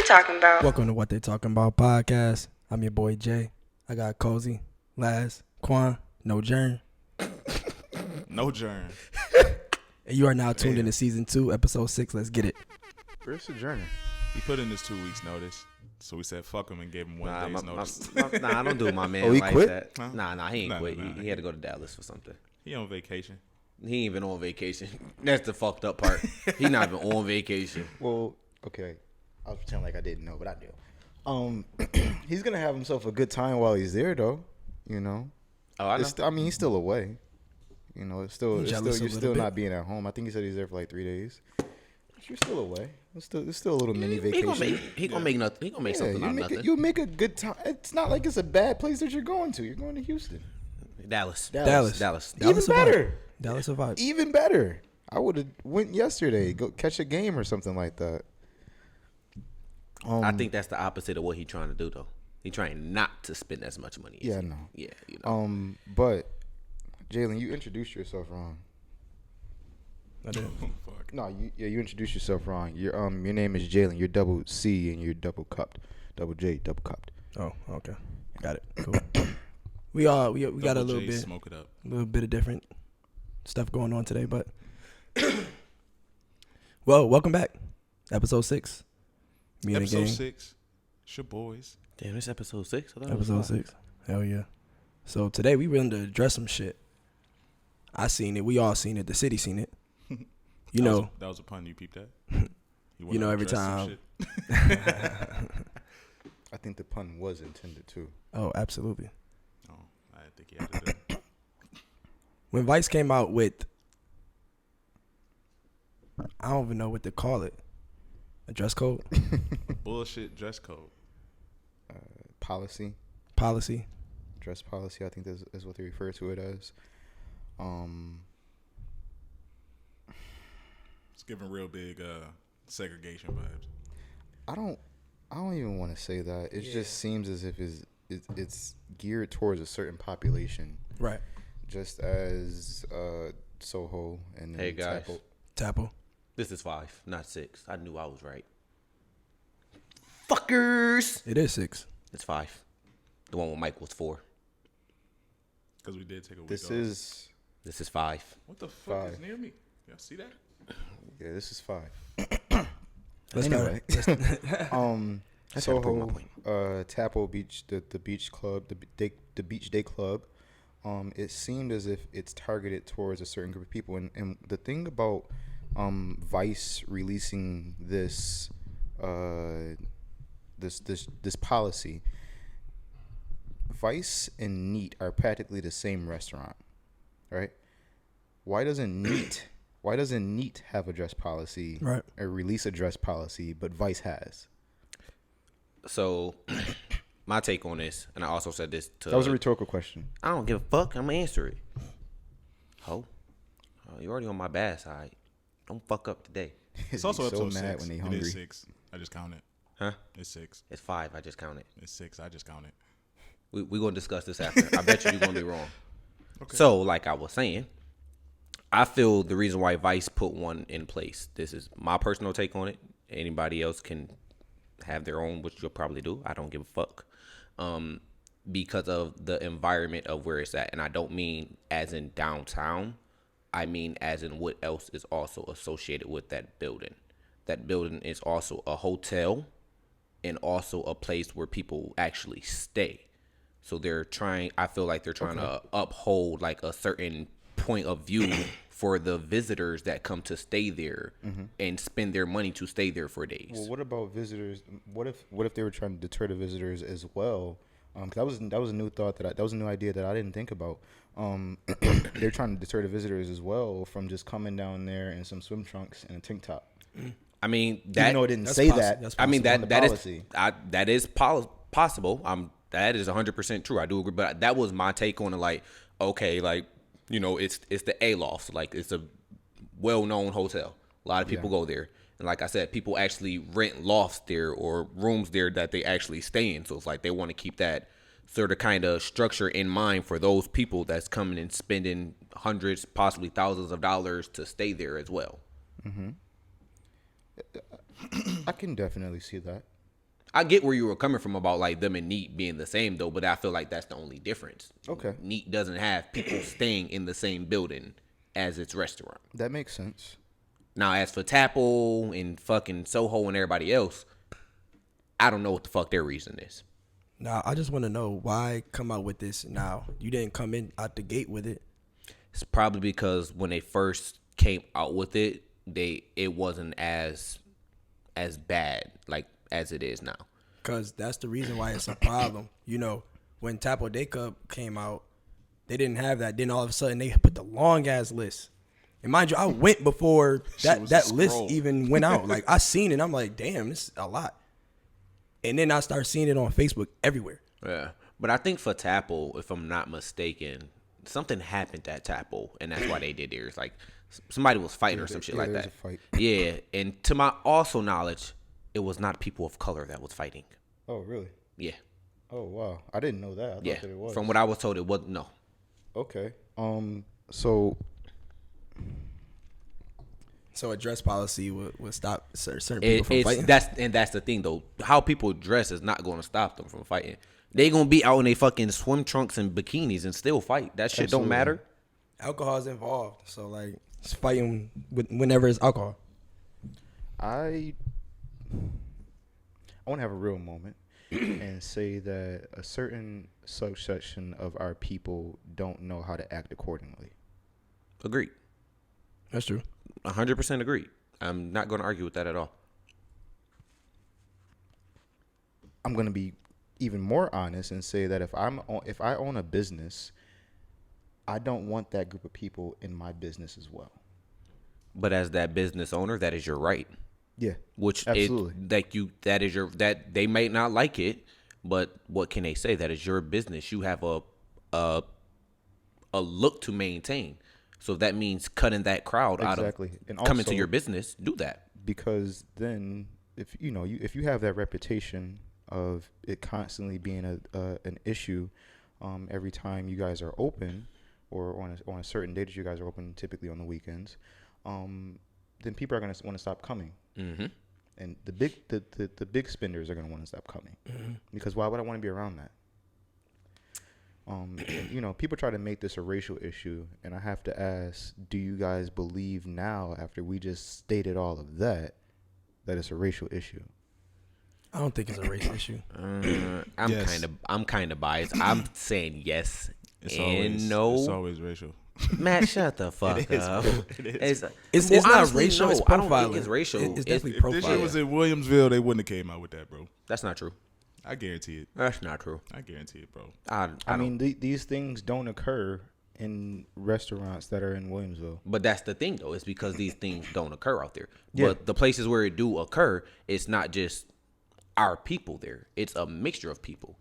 talking about? Welcome to What They Talking About podcast. I'm your boy Jay. I got Cozy, Laz, Quan, no Jurn. No Jurn. And you are now tuned into season 2, episode 6. Let's get it. Where's the journey? He put in his 2 weeks notice. So we said fuck him and gave him 1 day's notice. I don't do my man Oh, he like quit? that. Huh? Nah, he ain't Nah, quit. nah, He had to go to Dallas for something. He on vacation. He ain't even on vacation. That's the fucked up part. He not even on vacation. Well, okay. I was pretending like I didn't know, but I do. He's gonna have himself a good time while he's there, though. You know. Oh, I know. He's still away. You know, you're still bit. not being at home. I think he said he's there for like 3 days. You're still away. It's still a little mini vacation. He gonna make nothing. He gonna make something out of nothing. You'll make a good time. It's not like it's a bad place that you're going to. You're going to Houston. Dallas. Even better. Dallas survived. Even better. I would have went yesterday. Go catch a game or something like that. I think that's the opposite of what he's trying to do, though. He's trying not to spend as much money. Yeah, I know. Yeah, you know. But Jalen, you introduced yourself wrong. I did. Fuck. No, you introduced yourself wrong. Your name is Jalen. You're double C and you're double cupped. Double J, double cupped. Oh, okay. Got it. Cool. we got a little J, bit, smoke it up. of different stuff going on today, but well, welcome back, episode 6. Me and the Episode gang. 6. It's your boys. Damn, it's episode 6. I thought it Episode was 6. Hell yeah. So today we willing to address some shit. I seen it. We all seen it. The city seen it. You know. That was a pun. You peeped that? You know, every time. I think the pun was intended too. Oh, absolutely. Oh, I think he had to do it. When Vice came out with, I don't even know what to call it, a dress code, Bullshit dress code. Policy, dress policy. I think is what they refer to it as. It's giving real big segregation vibes. I don't even want to say that. It just seems as if it's geared towards a certain population. right? Just as Soho and Hey, guys. Tapple. This is 5, not 6. I knew I was right. Fuckers. It is 6. It's 5. The one with Mike was 4. Because we did take a week This off. is This is 5. What the fuck is 5. near me? Y'all see that? yeah. This is 5. Let's Anyway. I tried to prove my Soho, point. Tapple Beach, the beach club, the beach day club. It seemed as if it's targeted towards a certain group of people, and the thing about Vice releasing this this policy, Vice and Neat are practically the same restaurant, right? Why doesn't Neat have a dress policy, Right. or release a dress policy, but Vice has? So, my take on this, and I also said this to... That was a rhetorical question. I don't give a fuck. I'm going to answer it. Ho. You're already on my bad side. Don't fuck up today. It's also so episode mad 6. when they It hungry. is 6. I just counted. Huh? It's 6. It's 5. I just counted. It's 6. I just counted. We're going to discuss this after. I bet you're going to be wrong. Okay. So, like I was saying, I feel the reason why Vice put one in place, this is my personal take on it. Anybody else can have their own, which you'll probably do. I don't give a fuck. Because of the environment of where it's at. And I don't mean as in downtown. I mean as in what else is also associated with that building. That building is also a hotel and also a place where people actually stay. So I feel like they're trying to uphold like a certain point of view for the visitors that come to stay there and spend their money to stay there for days. Well, what about visitors? What if they were trying to deter the visitors as well? 'Cause that was a new thought that was a new idea that I didn't think about. They're trying to deter the visitors as well from just coming down there in some swim trunks and a tank top. I mean, Even though it didn't say that. That's I mean possible. that is possible. That is 100% true. I do agree, but that was my take on it. Like, okay, like, you know, it's the A-Loft. Like, it's a well-known hotel. A lot of people go there. And like I said, people actually rent lofts there or rooms there that they actually stay in. So it's like they want to keep that sort of kind of structure in mind for those people that's coming and spending hundreds, possibly thousands of dollars to stay there as well. I can definitely see that. I get where you were coming from about like them and Neat being the same though, but I feel like that's the only difference. Okay. Neat doesn't have people staying in the same building as its restaurant. That makes sense. Now, as for Tapo and fucking Soho and everybody else, I don't know what the fuck their reason is. Now, I just want to know why come out with this now. You didn't come in out the gate with it. It's probably because when they first came out with it, it wasn't as bad like as it is now. Because that's the reason why it's a problem. You know, when Tapo Day Cup came out, they didn't have that. Then all of a sudden, they put the long-ass list. And mind you, I went before that list even went out. Like, I seen it. I'm like, damn, this is a lot. And then I start seeing it on Facebook everywhere. Yeah. But I think for Tapo, if I'm not mistaken, something happened at Tapo, and that's why they did theirs. Like, somebody was fighting or some shit like that. A fight. Yeah. And to my also knowledge, it was not people of color that was fighting. Oh, really? Yeah. Oh, wow. I didn't know that. I thought that it was. From what I was told, it wasn't. No. Okay. So a dress policy would stop certain people from fighting? That's the thing, though. How people dress is not going to stop them from fighting. They going to be out in their fucking swim trunks and bikinis and still fight. That shit don't matter. Alcohol's involved. So, like, it's fighting whenever it's alcohol. I want to have a real moment and say that a certain subsection of our people don't know how to act accordingly. Agreed. That's true. 100% agreed. I'm not going to argue with that at all. I'm going to be even more honest and say that if I own a business, I don't want that group of people in my business as well. But as that business owner, that is your right. Yeah, Which absolutely. that they may not like it, but what can they say? That is your business. You have a look to maintain. So if that means cutting that crowd out of and coming also, to your business, do that. Because then, if you have that reputation of it constantly being an issue, every time you guys are open, or on a certain day that you guys are open, typically on the weekends, then people are going to want to stop coming. Mm-hmm. And the big spenders are going to want to stop coming. Mm-hmm. Because why would I want to be around that? People try to make this a racial issue, and I have to ask, do you guys believe now, after we just stated all of that it's a racial issue? I don't think it's a racial issue. I'm kind of biased. I'm saying yes no. It's always racial. Matt, shut the fuck up. It's not racial. It's profiling. I don't think it's racial. It's definitely If this shit profiling. was in Williamsville, they wouldn't have came out with that, bro. That's not true. I guarantee it. That's not true. I guarantee it, bro. I mean, these things don't occur in restaurants that are in Williamsville. But that's the thing, though. It's because these things don't occur out there. Yeah. But the places where it do occur, it's not just our people there. It's a mixture of people.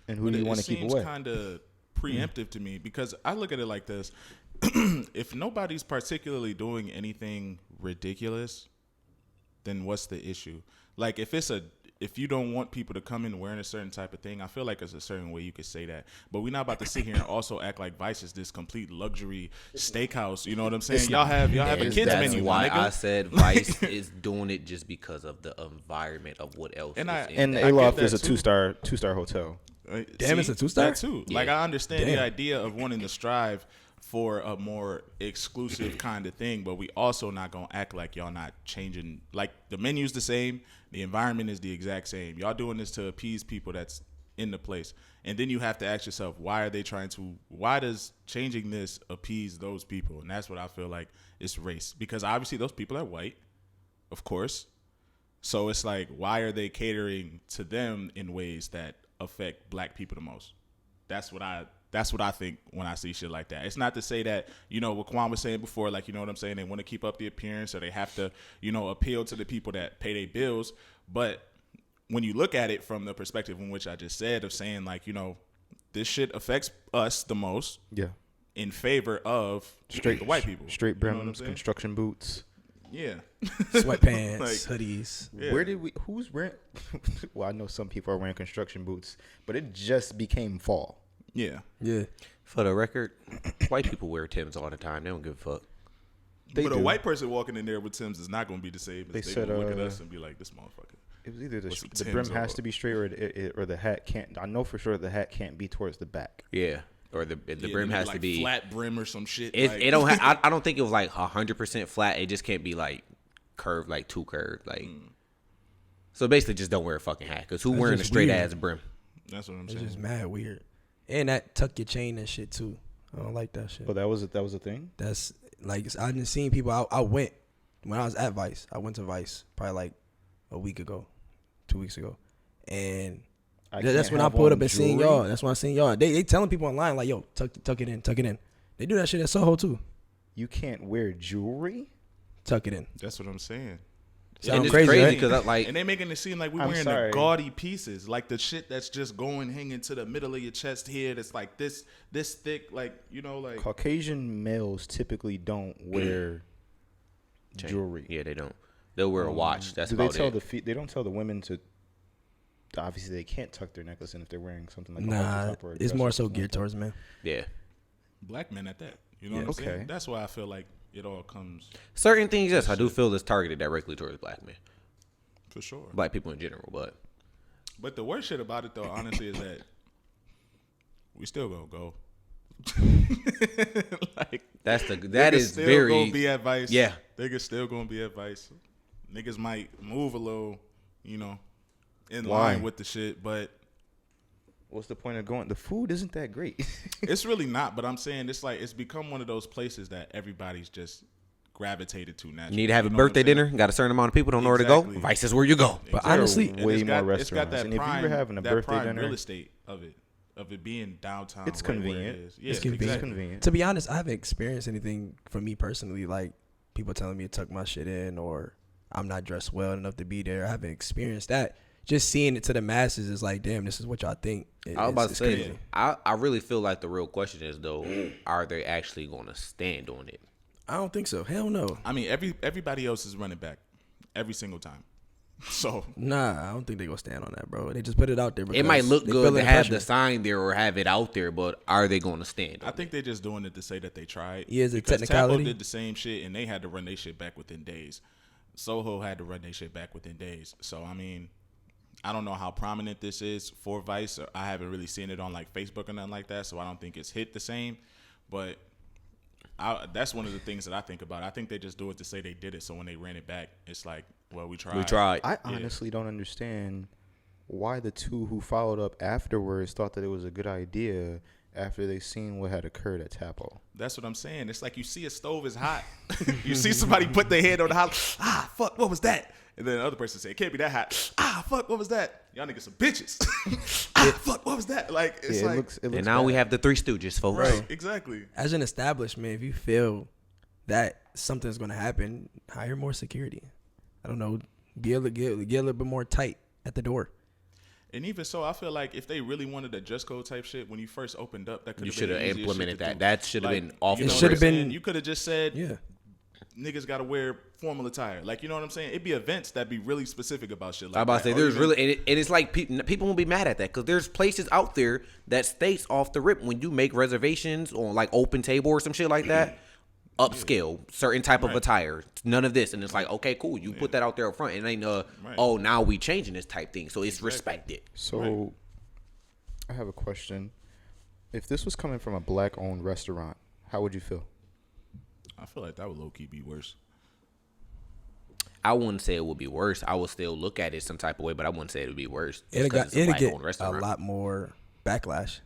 And who do you want to keep away? It seems kind of preemptive to me, because I look at it like this. If nobody's particularly doing anything ridiculous, then what's the issue? Like, if you don't want people to come in wearing a certain type of thing, I feel like there's a certain way you could say that. But we're not about to sit here and also act like Vice is this complete luxury steakhouse. You know what I'm saying? Y'all have a kids That's menu. why nigga. I said Vice is doing it just because of the environment of what else. And is And I Aloft get is a that two-star hotel. Damn, it's a 2-star? That too. Yeah. Like, I understand Damn. the idea of wanting to strive for a more exclusive kind of thing, but we also not gonna act like y'all not changing. Like, the menu's the same, the environment is the exact same. Y'all doing this to appease people that's in the place, and then you have to ask yourself, why does changing this appease those people? And that's what I feel like it's race, because obviously those people are white, of course. So it's like, why are they catering to them in ways that affect black people the most? That's what I think when I see shit like that. It's not to say that, what Quan was saying before, like, you know what I'm saying, they want to keep up the appearance, or they have to, appeal to the people that pay their bills. But when you look at it from the perspective in which I just said, of saying, like, this shit affects us the most. Yeah. In favor of the white people. Straight You know what I'm brims, saying? construction boots. Yeah. Sweatpants, Like, hoodies. Yeah. Who's wearing? Well, I know some people are wearing construction boots, but it just became fall. Yeah. Yeah. For the record, white people wear Timbs all the time. They don't give a fuck. They But do. a white person walking in there with Tim's is not going to be the same as they said, gonna look at us and be like, this motherfucker. It was either With some the Timbs brim has or- to be straight, or the hat can't. I know for sure the hat can't be towards the back. Yeah, or the Yeah, brim they has like to be. flat brim or some shit. It, like, it don't. I don't think it was like 100% flat. It just can't be like curved, like too curved, like. So basically, just don't wear a fucking hat. Cause who That's wearing a just straight weird. ass brim? That's what I'm It's saying. just mad weird. And that tuck your chain and shit too. I don't like that shit. But that was a thing. That's like I didn't seen people. I went when I was at Vice. I went to Vice probably like a week ago, 2 weeks ago, and that's when I pulled up and seen y'all. That's when I seen y'all. They telling people online like, yo, tuck it in, tuck it in. They do that shit at Soho too. You can't wear jewelry. Tuck it in. That's what I'm saying. Sound And it's crazy, crazy right? because I like. And they making it seem like we're I'm wearing sorry. the gaudy pieces, like the shit that's just going hanging to the middle of your chest here. That's like this thick, like like Caucasian males typically don't wear jewelry. Yeah, they don't. They'll wear a watch. That's Do they about tell it. they don't tell the women to? Obviously, they can't tuck their necklace in if they're wearing something like a Nah, halter top or a it's dress more or so something geared like that. towards men. Yeah. black men at that. You know Yeah. what I'm Okay. saying? That's why I feel like it all comes Certain things, yes, I do feel it's targeted directly towards black men, for sure. black people in general. But The worst shit about it though, honestly, is that we still gonna go. Like that niggas is still very. gonna be at Vice. Yeah. Niggas still gonna be at Vice. Niggas might move a little, in Why? line with the shit, but What's the point of going? The food isn't that great. it's really not. But I'm saying it's become one of those places that everybody's just gravitated to naturally. Need to have a You know what I'm birthday saying? dinner. Got a certain amount of people don't know where to go. Exactly. Vice is where you go. But There are honestly, And way it's got, more it's got restaurants. that And if prime, you were having a that birthday prime dinner, real estate of it being downtown. It's right where convenient. It is. Yeah, It's convenient. It's convenient. To be honest, I haven't experienced anything for me personally, like people telling me to tuck my shit in or I'm not dressed well enough to be there. I haven't experienced that. Just seeing it to the masses is like, damn, this is what y'all think. I was about to It's say, crazy. I really feel like the real question is though, are they actually going to stand on it? I don't think so. Hell no. I mean, everybody else is running back every single time. So Nah, I don't think they gonna stand on that, bro. They just put it out there. It might because look they good feeling to have pressure. the sign there or have it out there, but are they going to stand? I think they're just doing it to say that they tried. Yeah, is it Because technicality? Tapo did the same shit and they had to run their shit back within days. Soho had to run their shit back within days. So I mean, I don't know how prominent this is for Vice. I haven't really seen it on like Facebook or nothing like that, so I don't think it's hit the same. But that's one of the things that I think about. I think they just do it to say they did it, so when they ran it back, it's like, well, we tried. We tried. I honestly don't understand why the two who followed up afterwards thought that it was a good idea after they seen what had occurred at Tapo. That's what I'm saying. It's like you see a stove is hot. You see somebody put their hand on the hot. Ah, fuck, what was that? And then the other person say, it can't be that hot. Ah, fuck, what was that? Y'all niggas some bitches. Fuck, what was that? Like, it's Yeah, like, it looks And now bad. we have the Three Stooges, folks. right, exactly. As an establishment, if you feel that something's gonna happen, hire more security. I don't know, get a little bit more tight at the door. And even so, I feel like if they really wanted a dress code type shit when you first opened up, that could You have should have been the easiest implemented shit to that. do. That should have been off. you It know should what have I'm saying? been- You could have just said, Yeah. niggas got to wear formal attire. Like, you know what I'm saying? It'd be events that'd be really specific about shit like I'm about to that. say Or there's even- really and it's like people won't be mad at that because there's places out there that states off the rip when you make reservations on like Open Table or some shit like that, upscale certain type of Right. attire, none of this, and it's like okay, cool, you put that out there up front, and ain't oh now we changing this type thing, so it's respected. So, I have a question. If this was coming from a black-owned restaurant, how would you feel? I feel like that would low key be worse. I wouldn't say it would be worse. I would still look at it some type of way, but I wouldn't say it would be worse. It'd Just 'cause get it's a black-owned a restaurant. lot more backlash.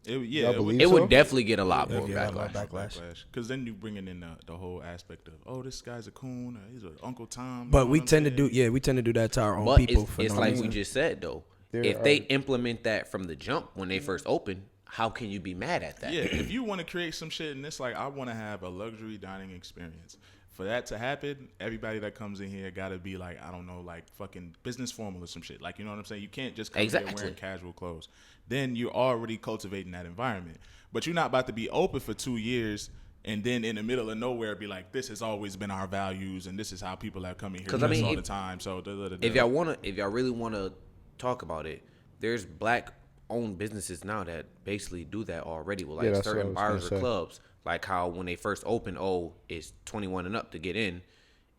It, yeah, Y'all it would, believe It so? would definitely get a lot It'll more get a lot backlash. more backlash. because then you bringing in the whole aspect of, oh, this guy's a coon, or he's an Uncle Tom. But you know we what I'm tend to saying? we tend to do that to our own But people. it's, for it's no like reason. we just said though. There If they are- implement that from the jump when they first open, how can you be mad at that? Yeah, if you want to create some shit and it's like, I want to have a luxury dining experience. For that to happen, everybody that comes in here got to be like, I don't know, like fucking business formal or some shit. Like, you know what I'm saying? You can't just come here Exactly. wearing casual clothes. Then you're already cultivating that environment. But you're not about to be open for 2 years and then in the middle of nowhere be like, this has always been our values and this is how people have come in here 'Cause, I dressed mean, all if- the time. So If y'all really wanna talk about it, there's black owned businesses now that basically do that already with like Yeah, that's what I certain was gonna bars or say. clubs. Like how when they first open, oh, it's 21 and up to get in,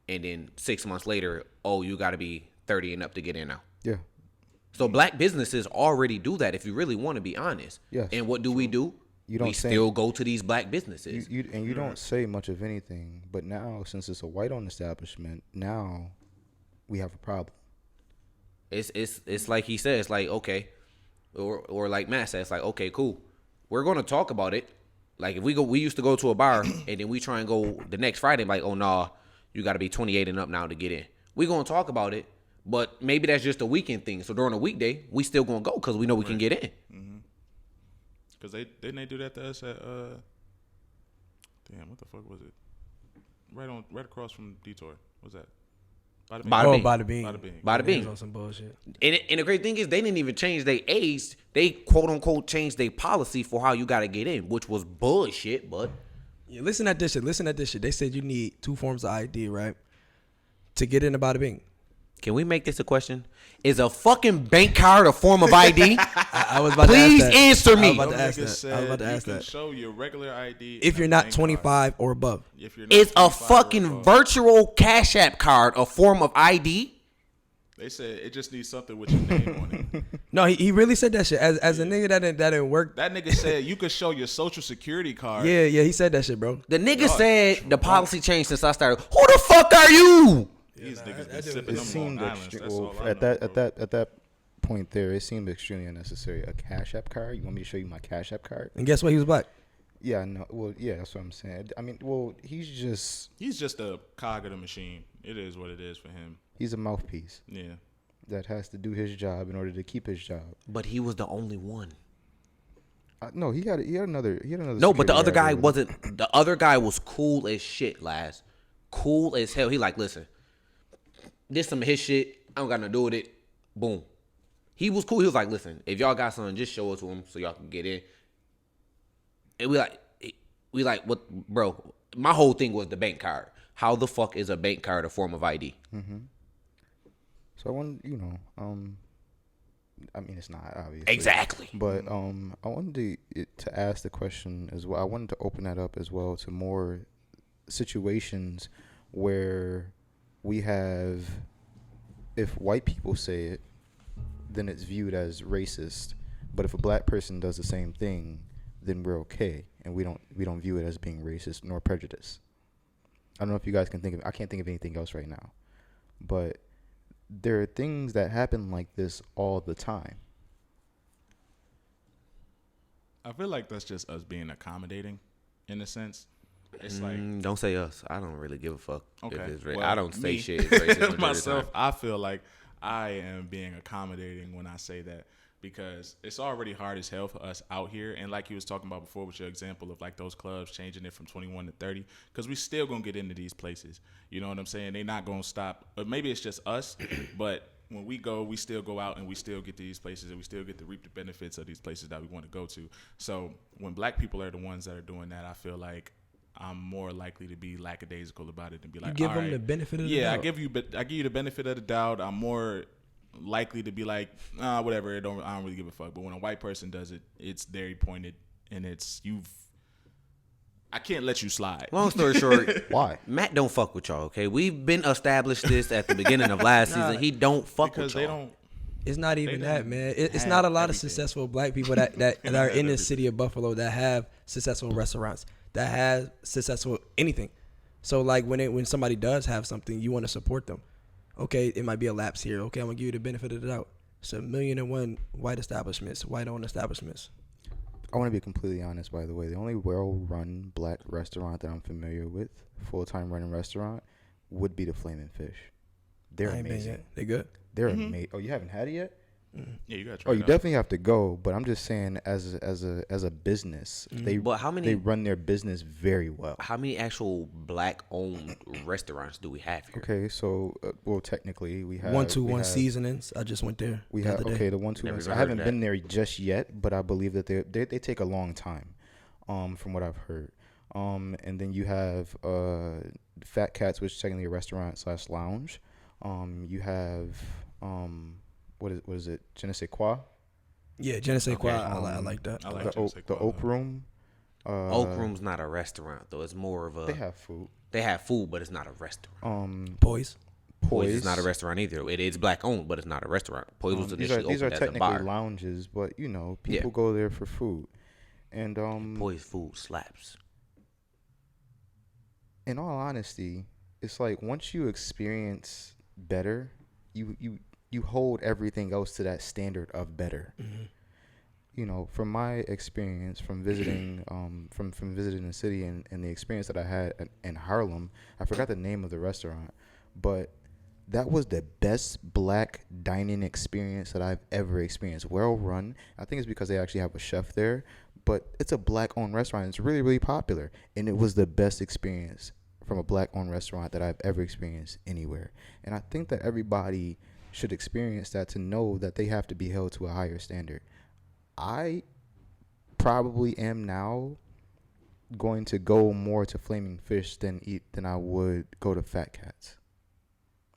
and then 6 months later, oh, you gotta be 30 and up to get in now. Yeah. So black businesses already do that if you really want to be honest. Yes. And what do we do? We still go to these black businesses. You don't say much of anything, but now since it's a white-owned establishment, now we have a problem. It's like he said, it's like, okay, or like Matt said, it's like, okay, cool. We're gonna talk about it. Like if we used to go to a bar and then we try and go the next Friday, like, oh nah, you gotta be 28 and up now to get in. We're gonna talk about it, but maybe that's just a weekend thing. So during a weekday, we still gonna go because we know we can get in. Because didn't they do that to us at damn, what the fuck was it? Right across from Detour. What's that? Bada Bing. Bada Bing. On some bullshit. And the great thing is they didn't even change their age. They quote unquote changed their policy for how you gotta get in, which was bullshit. But yeah, listen at this shit. They said you need 2 forms of ID, right, to get in the Bada Bing. Can we make this a question? Is a fucking bank card a form of ID? I was about Please to ask that. answer me. I was about to ask that. You can show your regular ID if you're not 25 or above. If you're not Is a 25 or fucking above. virtual Cash App card a form of ID? They said it just needs something with your name on it. No, he really said that shit. As a nigga that didn't work. That nigga said you could show your social security card. Yeah, he said that shit, bro. The nigga said the policy changed since I started. Who the fuck are you? These niggas been sipping It them seemed Long Islands. That's all I at know, that point there, it seemed extremely unnecessary. A Cash App card? You want me to show you my Cash App card? And guess what? He was black. Yeah, no. Well, yeah, that's what I'm saying. I mean, well, he's just a cog of the machine. It is what it is for him. he's a mouthpiece Yeah. that has to do his job in order to keep his job. But he was the only one. No, he had another. No, but the security other guard guy there. wasn't. The other guy was cool as shit, lads. Cool as hell. He like, listen, this some of his shit. I don't got nothing to do with it. Boom. He was cool. He was like, listen, if y'all got something, just show it to him so y'all can get in. And we like, what, bro? My whole thing was the bank card. How the fuck is a bank card a form of ID? Mm-hmm. So I want, I mean, it's not obvious. Exactly. But I wanted to ask the question as well. I wanted to open that up as well to more situations where we have, if white people say it, then it's viewed as racist. But if a black person does the same thing, then we're okay, and we don't view it as being racist nor prejudice. I don't know if you guys can think of. I can't think of anything else right now, but there are things that happen like this all the time. I feel like that's just us being accommodating, in a sense. It's like, Don't say us. I don't really give a fuck. okay, If it's well, I don't say me, shit. It's racist majority of the myself, time. I feel like I am being accommodating when I say that, because it's already hard as hell for us out here. And like you was talking about before with your example of like those clubs changing it from 21 to 30, because we still gonna get into these places. You know what I'm saying? They not gonna stop. But maybe it's just us, but when we go, we still go out and we still get to these places and we still get to reap the benefits of these places that we want to go to. So when black people are the ones that are doing that, I feel like I'm more likely to be lackadaisical about it and be like, give all them right, the benefit of the yeah, doubt. I give you the benefit of the doubt. I'm more likely to be like, whatever. I don't really give a fuck. But when a white person does it, it's very pointed, and I can't let you slide. Long story short, Why? Matt don't fuck with y'all. Okay, we've been established this at the beginning of last season. He don't fuck because with they y'all. don't. It's not even They that, done man. It's had not a lot of everything. successful black people that are in the everything. city of Buffalo that have successful restaurants, that have successful anything. So like when somebody does have something, you want to support them. Okay, it might be a lapse here. Okay, I'm gonna give you the benefit of the doubt. It's 1,000,001 white establishments, white-owned establishments. I want to be completely honest, by the way. The only well-run black restaurant that I'm familiar with, full-time running restaurant, would be the Flamin' Fish. They're I ain't been amazing. yet. They good. They're amazing. Oh, you haven't had it yet? Yeah, you got to try. Oh, it you out. definitely have to go. But I'm just saying, as a business, But how many- they run their business very well. How many actual black-owned restaurants do we have here? Okay, so well, technically we have 121 Seasonings. I just went there. We the have other day. the 121. Never I heard haven't of been there just yet, but I believe that they take a long time, from what I've heard. And then you have Fat Cats, which is technically a restaurant / lounge. You have what is it? Je ne sais quoi. Yeah, je ne sais quoi. Okay. I like that. I like The Je ne sais the quoi, Oak though. Room. Oak Room's not a restaurant though. It's more of a. They have food. They have food, but it's not a restaurant. Poise. Poise is not a restaurant either. It is black owned, but it's not a restaurant. Poise was initially these are opened as a technically bar. lounges, but people go there for food. And Poise food slaps. in all honesty, it's like once you experience better, you hold everything else to that standard of better. From my experience from visiting from visiting the city and the experience that I had in Harlem, I forgot the name of the restaurant, but that was the best black dining experience that I've ever experienced. Well run. I think it's because they actually have a chef there, but it's a black owned restaurant. It's really, really popular, and it was the best experience from a black owned restaurant that I've ever experienced anywhere. And I think that everybody should experience that to know that they have to be held to a higher standard. I probably am now going to go more to Flaming Fish than I would go to Fat Cats.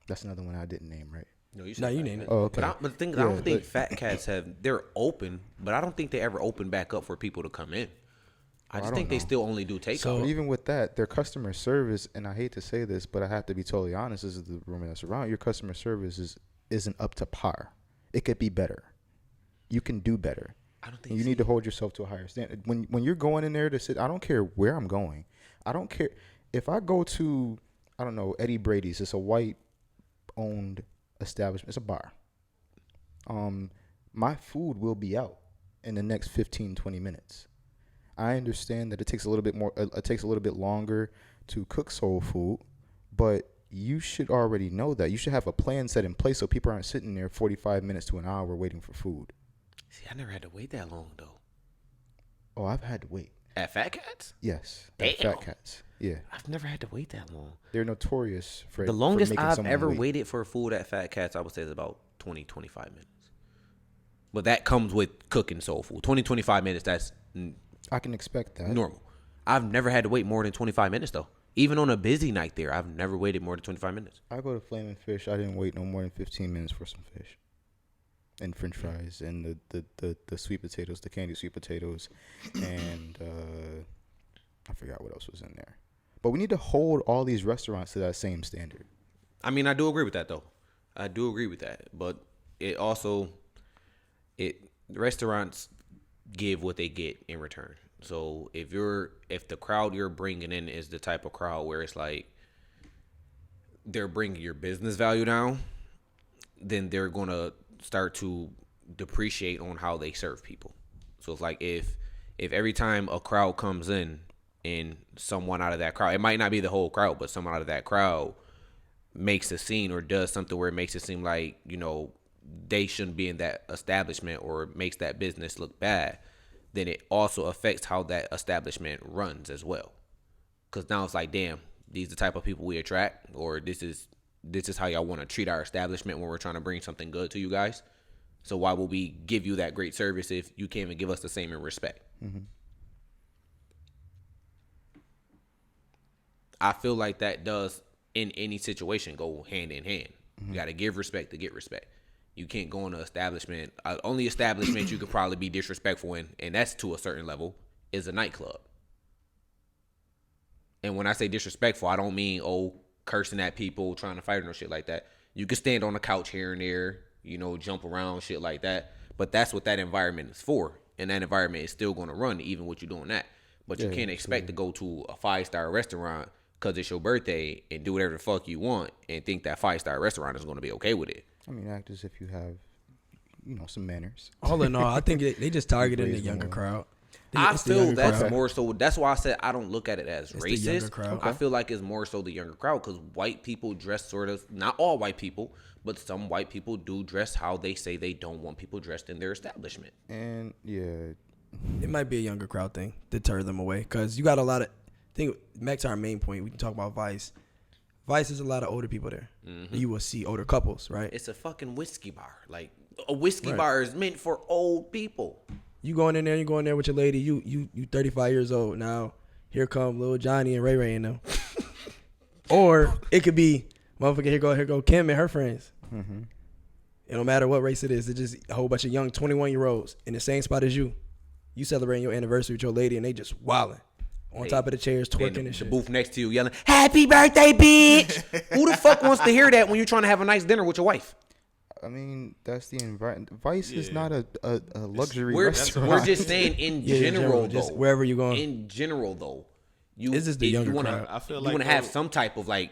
That's another one I didn't name, right? No, you named it. Oh, okay. But the thing is, I don't think Fat Cats they're open, but I don't think they ever open back up for people to come in. I just think they still only do takeout. So even with that, their customer service, and I hate to say this, but I have to be totally honest, this is the rumor that's around, your customer service isn't up to par. It could be better. You can do better. I don't think you need to hold yourself to a higher standard. When you're going in there to sit, I don't care where I'm going. I don't care if I go to, I don't know, Eddie Brady's. It's a white-owned establishment. It's a bar. My food will be out in the next 15, 20 minutes. I understand that it takes a little bit more. It takes a little bit longer to cook soul food, but you should already know that. You should have a plan set in place so people aren't sitting there 45 minutes to an hour waiting for food. See, I never had to wait that long though. Oh, I've had to wait. At Fat Cats? Yes. Damn. At Fat Cats. Yeah. I've never had to wait that long. They're notorious for the longest making I've someone ever wait. waited for food at Fat Cats, I would say, is about 20, 25 minutes. But that comes with cooking soul food. 20, 25 minutes, that's I can expect that. normal. I've never had to wait more than 25 minutes, though. Even on a busy night there, I've never waited more than 25 minutes. I go to Flaming Fish. I didn't wait no more than 15 minutes for some fish. And french fries and the sweet potatoes, the candied sweet potatoes, and I forgot what else was in there. But we need to hold all these restaurants to that same standard. I mean, I do agree with that, though. I do agree with that. But it also, restaurants give what they get in return. So if the crowd you're bringing in is the type of crowd where it's like they're bringing your business value down, then they're going to start to depreciate on how they serve people. So it's like if every time a crowd comes in and someone out of that crowd, it might not be the whole crowd, but someone out of that crowd makes a scene or does something where it makes it seem like, they shouldn't be in that establishment or makes that business look bad, then it also affects how that establishment runs as well. Because now it's like, damn, these are the type of people we attract, or this is how y'all want to treat our establishment when we're trying to bring something good to you guys. So why will we give you that great service if you can't even give us the same in respect? Mm-hmm. I feel like that does, in any situation, go hand in hand. Mm-hmm. You got to give respect to get respect. You can't go in an establishment. Only establishment you could probably be disrespectful in, and that's to a certain level, is a nightclub. And when I say disrespectful, I don't mean, cursing at people, trying to fight or no shit like that. You can stand on the couch here and there, jump around, shit like that. But that's what that environment is for. And that environment is still going to run even with you doing that. But you can't expect to go to a 5-star restaurant because it's your birthday and do whatever the fuck you want and think that 5-star restaurant is going to be okay with it. I mean, act as if you have, some manners. All in all, I think they just targeted the younger crowd. I feel that's more so. That's why I said I don't look at it as racist. Crowd. I feel like it's more so the younger crowd because white people dress sort of, not all white people, but some white people do dress how they say they don't want people dressed in their establishment. And yeah, it might be a younger crowd thing, deter them away, because you got a lot of. Back to our main point, we can talk about Vice. Vice is a lot of older people there. Mm-hmm. You will see older couples, right? It's a fucking whiskey bar. Like a whiskey bar is meant for old people. You going in there with your lady. You 35 years old now. Here come little Johnny and Ray Ray and them. Or it could be motherfucker. Here go Kim and her friends. Mm-hmm. It don't matter what race it is. It's just a whole bunch of young 21-year-olds in the same spot as you. You celebrating your anniversary with your lady and they just wilding. on top of the chairs, twerking and the shit. booth next to you yelling, "Happy birthday, bitch!" Who the fuck wants to hear that when you're trying to have a nice dinner with your wife? I mean, that's the environment. Vice is not a luxury We're restaurant. just saying in Yeah, general, just though. wherever you're going. In general, though, This is the younger crowd. I feel you like want to have some type of like.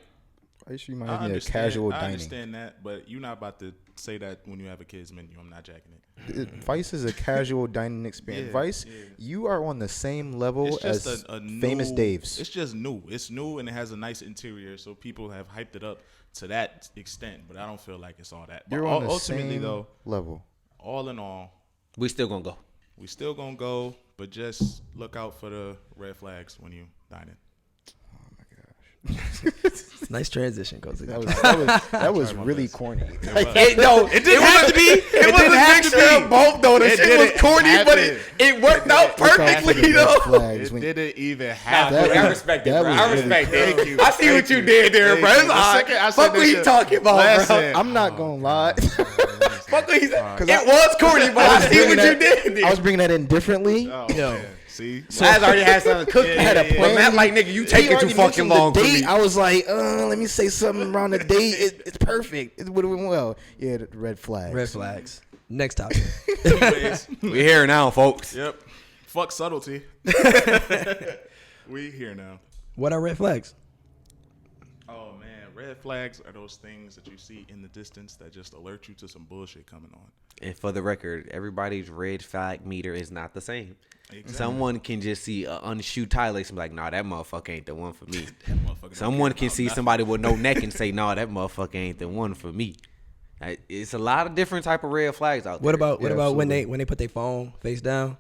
Vice reminds me of casual I dining. understand that, but you're not about to say that when you have a kid's menu. I'm not jacking it. Vice is a casual dining experience. Yeah, Vice, you are on the same level It's just as a new, Famous Dave's. It's just new. It's new and it has a nice interior, so people have hyped it up to that extent. But I don't feel like it's all that. You're but on the ultimately, same though, level. all in all, We still gonna go. we still gonna go, but just look out for the red flags when you dining. Nice transition, Cozy. That was really corny. It didn't have to be. It was a mixture of both, though. The shit was corny, but it worked out perfectly, though. It didn't even happen. I respect it, bro. I respect Thank it. you. I see what you did there, bro. It's all right. Fuck what he talking about, bro. I'm not gonna lie. Fuck what he said. It was corny, but I see what you did. I was bringing that in differently. Oh, Yo. man. See? Laz already had something cooked. Yeah, yeah, yeah. But Matt, like, nigga, you taking too fucking long for me. I was like, let me say something around the date. It's perfect. It would have went well. Yeah, the red flags. Red flags. Next topic. Anyways, We here now, folks. yep. Fuck subtlety. We here now. What are red flags? Oh man, red flags are those things that you see in the distance that just alert you to some bullshit coming on. And for the record, everybody's red flag meter is not the same. Exactly. Someone can just see an unshoe tie lace and be like, nah, that motherfucker ain't the one for me. Motherfucker Someone don't care can about see nothing. somebody with no neck and say, nah, that motherfucker ain't the one for me. It's a lot of different type of red flags out there. What about when absolutely. they put their phone face down?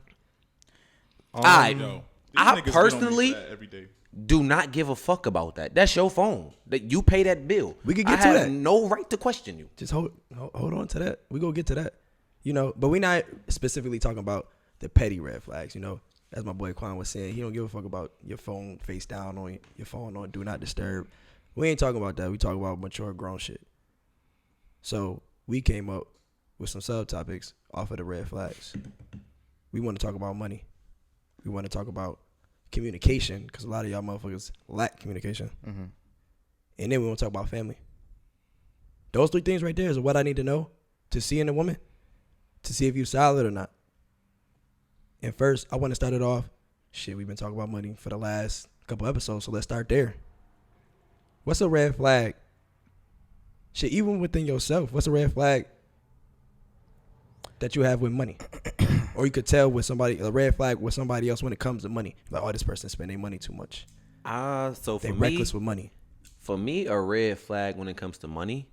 Yo, I these niggas get on me personally for that every day. do not give a fuck about that. That's your phone. That you pay that bill. We could get I to have that. no right to question you. Just hold on to that. We gonna get to that. You know, but we're not specifically talking about the petty red flags. You know, as my boy Quan was saying, he don't give a fuck about your phone face down on your phone on do not disturb. We ain't talking about that. We talk about mature grown shit. So we came up with some subtopics off of the red flags. We want to talk about money. We want to talk about communication because a lot of y'all motherfuckers lack communication. Mm-hmm. And then we want to talk about family. Those three things right there is what I need to know to see in a woman, to see if you're solid or not. And first, I want to start it off. Shit, we've been talking about money for the last couple episodes, so let's start there. What's a red flag? Shit, even within yourself, what's a red flag that you have with money? Or you could tell with somebody, a red flag with somebody else when it comes to money. Like, oh, this person spending money too much. So They for reckless me, with money. for me, a red flag when it comes to money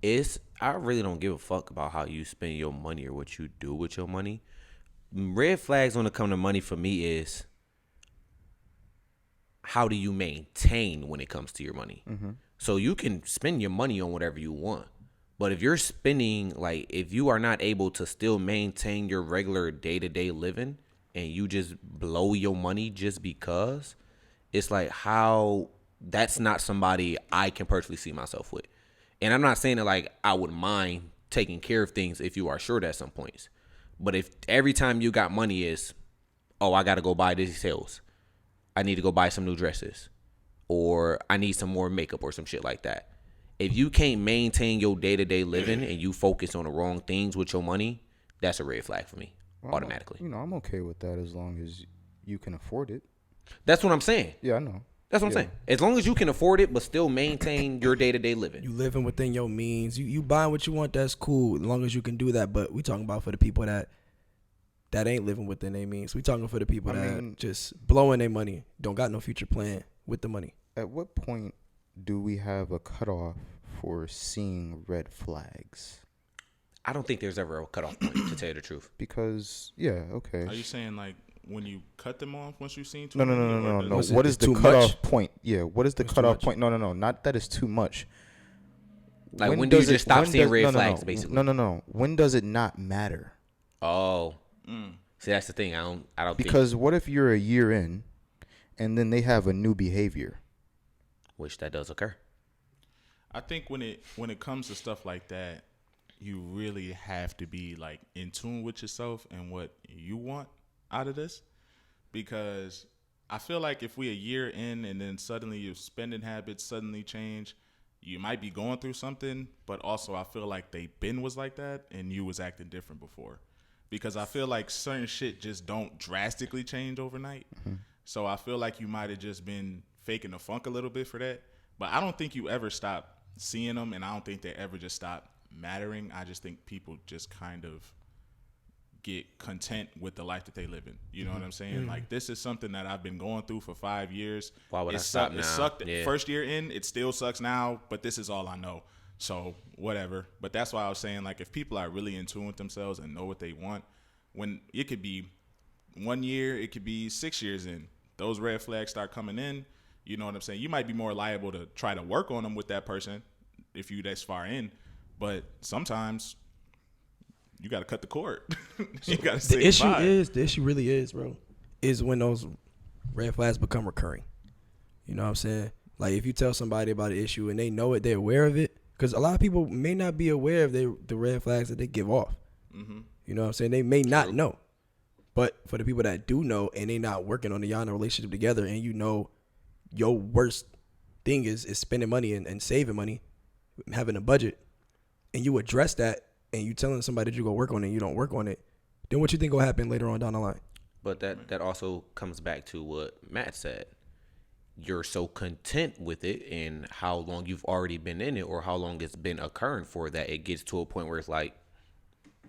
is I really don't give a fuck about how you spend your money or what you do with your money. Red flags when it comes to money for me is how do you maintain when it comes to your money? Mm-hmm. So you can spend your money on whatever you want. But if you're spending, like, if you are not able to still maintain your regular day-to-day living and you just blow your money just because, it's like how that's not somebody I can personally see myself with. And I'm not saying that, like, I would mind taking care of things if you are short at some points. But if every time you got money is, oh, I got to go buy these sales. I need to go buy some new dresses. Or I need some more makeup or some shit like that. If you can't maintain your day-to-day living and you focus on the wrong things with your money, that's a red flag for me, automatically. I'm okay with that as long as you can afford it. That's what I'm saying. Yeah, I know. That's what I'm saying. As long as you can afford it but still maintain your day-to-day living. You living within your means. You buying what you want, that's cool, as long as you can do that. But we talking about for the people that ain't living within their means. We talking for the people that just blowing their money, don't got no future plan with the money. At what point do we have a cutoff for seeing red flags? I don't think there's ever a cutoff point, to tell you the truth. Because, yeah, okay. Are you saying like when you cut them off once you've seen too No. many? Was What it is the too cutoff much? point? Yeah, what is the What's too cutoff much? point? No. Not that it's too much. Like, when do you just stop seeing red flags, basically? No. When does it not matter? Oh. See, that's the thing. I don't think. Because what if you're a year in and then they have a new behavior? Which that does occur. I think when it comes to stuff like that, you really have to be like in tune with yourself and what you want out of this, because I feel like if we a year in and then suddenly your spending habits suddenly change, you might be going through something, but also I feel like they been was like that and you was acting different before. Because I feel like certain shit just don't drastically change overnight. So I feel like you might have just been faking the funk a little bit for that. But I don't think you ever stop seeing them, and I don't think they ever just stop mattering. I just think people just kind of get content with the life that they live in. You know what I'm saying? Like, this is something that I've been going through for 5 years. Why would I stop now? It sucked Yeah. first year in. It still sucks now, but this is all I know. So whatever. But that's why I was saying, like, if people are really in tune with themselves and know what they want, when it could be 1 year, it could be 6 years in, those red flags start coming in. You know what I'm saying? You might be more liable to try to work on them with that person if you that's far in. But sometimes you got to cut the cord. You got to say The issue really is, bro, is when those red flags become recurring. You know what I'm saying? Like, if you tell somebody about an issue and they know it, they're aware of it, because a lot of people may not be aware of the red flags that they give off. You know what I'm saying? They may not know. But for the people that do know and they not working on the y'all in a relationship together, and you know your worst thing is spending money and saving money, having a budget, and you address that, and you telling somebody that you go work on it and you don't work on it, then what you think will happen later on down the line? But that also comes back to what Matt said. You're so content with it and how long you've already been in it or how long it's been occurring for that it gets to a point where it's like,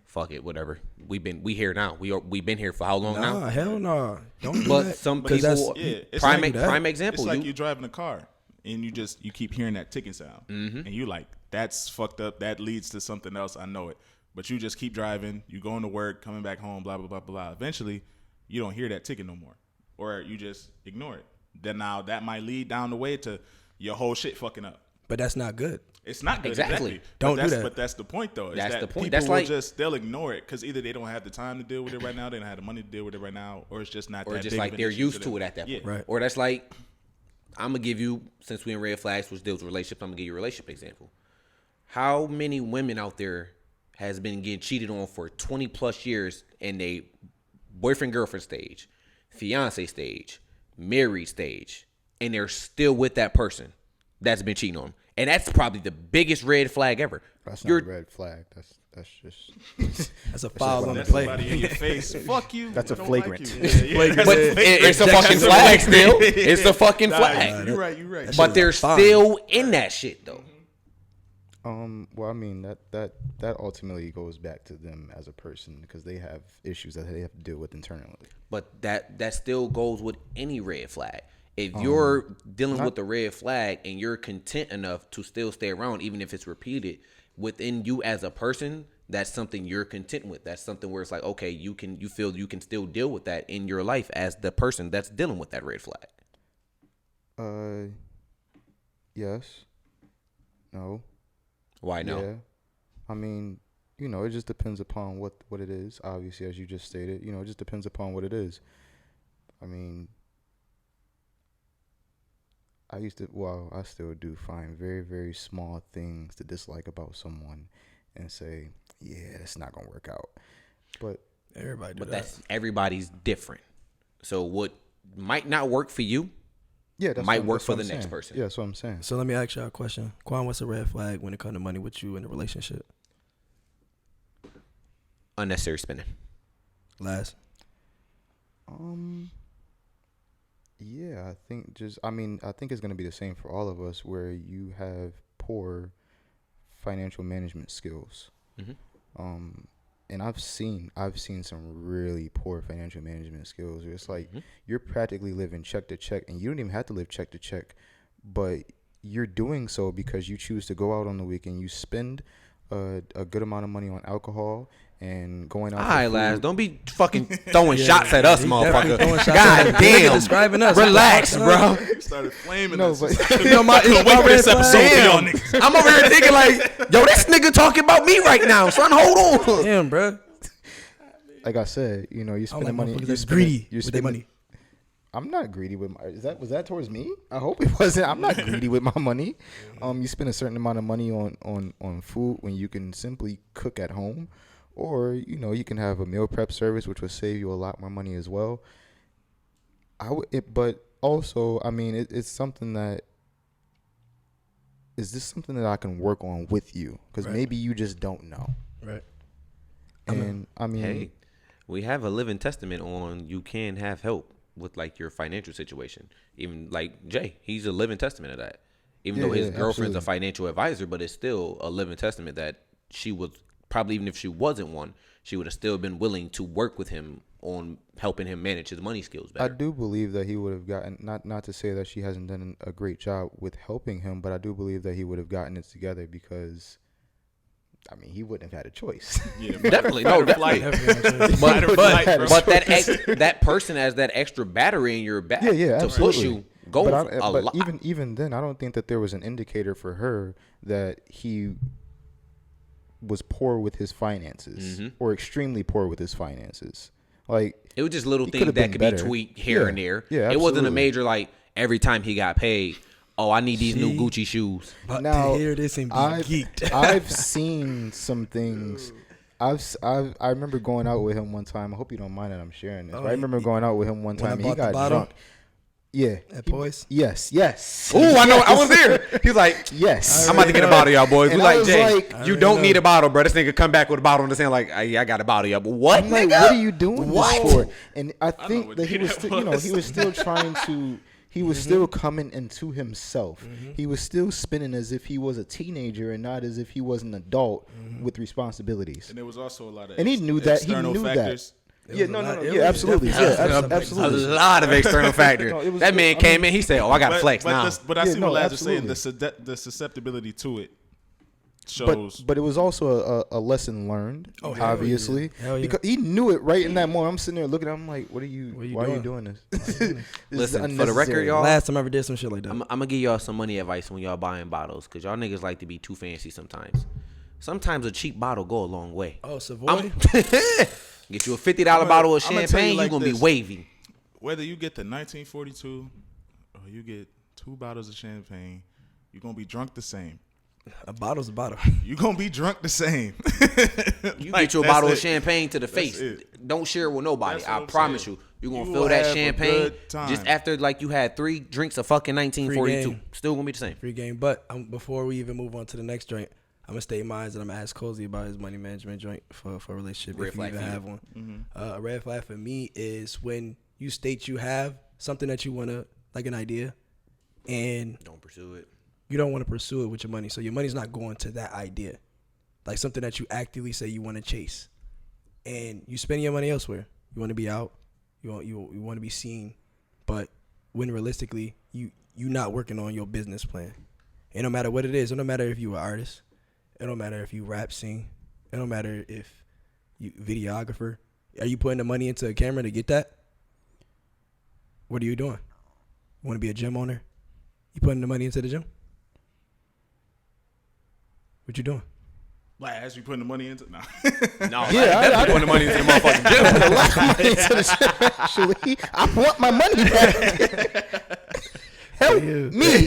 fuck it, whatever. We here now. We been here for how long now? Nah, hell no. Don't do But that. some 'Cause people, it's prime like example. It's like you driving a car and you keep hearing that ticking sound, and you like, that's fucked up. That leads to something else. I know it, but you just keep driving. You going to work, coming back home, blah blah blah blah. Eventually, you don't hear that ticking no more, or you just ignore it. Then now that might lead down the way to your whole shit fucking up. But that's not good. It's not good. Exactly. Don't do that. But that's the point, though. That's that the point. People That's will like- they'll ignore it because either they don't have the time to deal with it right now, they don't have the money to deal with it right now, or it's just not. or that just big like of an they're issue used them. to it at that Yeah. point. Right. Or that's like, I'm gonna give you, since we in red flags, which deals with relationships, I'm gonna give you a relationship example. How many women out there has been getting cheated on for 20 plus years in a boyfriend girlfriend stage, fiance stage, married stage, and they're still with that person that's been cheating on them? And that's probably the biggest red flag ever. That's not a red flag. That's just That's a foul on the That's play. somebody in your face. Fuck you. That's a I don't flagrant. Like you. Yeah, But it's a fucking flag still. It's a fucking flag. You're right. You're right. But they're still in that shit though. Well, I mean that ultimately goes back to them as a person because they have issues that they have to deal with internally. But that still goes with any red flag. If you're dealing with the red flag and you're content enough to still stay around, even if it's repeated within you as a person, that's something you're content with. That's something where it's like, okay, you feel you can still deal with that in your life as the person that's dealing with that red flag. Yes. No. Why no? Yeah. I mean, it just depends upon what it is. Obviously, as you just stated, it just depends upon what it is. I mean, I still do find very, very small things to dislike about someone and say, yeah, it's not going to work out. But that's everybody's different. So what might not work for you, might work for the next person. Yeah, that's what I'm saying. So let me ask y'all a question. Quan, what's a red flag when it comes to money with you in a relationship? Unnecessary spending. Last. Yeah, I think it's going to be the same for all of us where you have poor financial management skills. And I've seen some really poor financial management skills where it's like you're practically living check to check, and you don't even have to live check to check, but you're doing so because you choose to go out on the weekend. You spend a good amount of money on alcohol and going out. All right, lads, don't be fucking throwing shots at us, motherfucker. God damn, describing us. Relax, bro. Started flaming No, us. but my red flag. Damn. I'm over here thinking like, yo, this nigga talking about me right now, son. Hold on. Damn, bro. like I said, you spend like money. motherfuckers You're that's spending, greedy you're with their spending, money. I'm not greedy with my. Was that towards me? I hope it wasn't. I'm not greedy with my money. You spend a certain amount of money on food when you can simply cook at home, or you can have a meal prep service which will save you a lot more money as well. But also, I mean, it's something that. Is this something that I can work on with you? Because maybe you just don't know. Right. And I mean, hey, we have a living testament on you can have help with like your financial situation. Even like Jay, he's a living testament of that. Even though his girlfriend's a financial advisor, but it's still a living testament that she was probably, even if she wasn't one, she would have still been willing to work with him on helping him manage his money skills better. I do believe that he would have gotten, not to say that she hasn't done a great job with helping him, but I do believe that he would have gotten it together because, I mean, he wouldn't have had a choice. Yeah, Definitely, no, definitely. But that person has that extra battery in your back to push you. Go a lot. Even then, I don't think that there was an indicator for her that he was poor with his finances or extremely poor with his finances. Like, it was just little things that could be tweaked here and there. Yeah, it wasn't a major, like, every time he got paid, oh, I need these new Gucci shoes. But now, to hear this and be geeked. I've seen some things. I remember going out with him one time. I hope you don't mind that I'm sharing this. I remember going out with him one time. He got drunk. Yeah. At boys? Yes. Ooh, I know. I was there. He was like, yes. I'm about to get a bottle, y'all boys. We like, Jay, like, you don't need a bottle, bro. This nigga come back with a bottle and just saying like, I got a bottle, y'all. But what? I'm like, what are you doing this for? And I think that he was still, he was still trying to, he was still coming into himself. He was still spinning as if he was a teenager and not as if he was an adult with responsibilities. And there was also a lot of and he knew that. He knew factors. that. Yeah, absolutely. A lot of external factors. That man came in, he said, "Oh, I got flex now." But I see what Laz is saying. The susceptibility to it shows. But it was also a lesson learned, obviously, because he knew it right in that moment. I'm sitting there looking at him like, "Why are you doing this?" Listen, for the record, y'all. Last time I ever did some shit like that. I'm gonna give y'all some money advice when y'all buying bottles, cause y'all niggas like to be too fancy sometimes. Sometimes a cheap bottle go a long way. Oh, Savoy. Get you a $50 bottle of champagne, you're going to be wavy. Whether you get the 1942 or you get 2 bottles of champagne, you're going to be drunk the same. A bottle's a bottle. You're going to be drunk the same. You get you a bottle of champagne to the face. Don't share it with nobody. I promise you. You're going to feel that champagne just after like you had 3 drinks of fucking 1942. Still going to be the same. Free game. But before we even move on to the next drink, I'm gonna state mine, and I'm gonna ask Cozy about his money management joint for a relationship if you even have one. A red flag for me is when you state you have something that you wanna, like an idea, and don't pursue it. You don't want to pursue it with your money, so your money's not going to that idea, like something that you actively say you want to chase, and you spend your money elsewhere. You want to be out, you want to be seen, but when realistically you not working on your business plan, and no matter what it is, it don't matter if you an artist. It don't matter if you rap, sing. It don't matter if you videographer. Are you putting the money into a camera to get that? What are you doing? You want to be a gym owner? You putting the money into the gym? What you doing? Laz, you putting the money into? Nah. No, I putting the money into the motherfucking gym. Actually, I want my money back. Help me.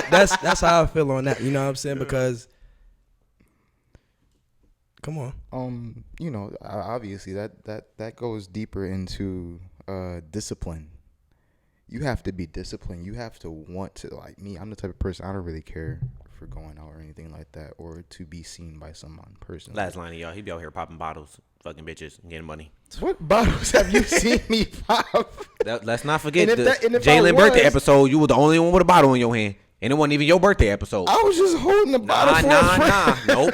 That's how I feel on that. You know what I'm saying? Because come on. You know, obviously that goes deeper into discipline. You have to be disciplined. You have to want to, like me, I'm the type of person, I don't really care for going out or anything like that or to be seen by someone personally. Last line of y'all, he be out here popping bottles, fucking bitches, and getting money. What bottles have you seen me pop? Let's not forget the Jalen birthday episode. You were the only one with a bottle in your hand. And it wasn't even your birthday episode. I was just holding the bottle for a friend. Nope.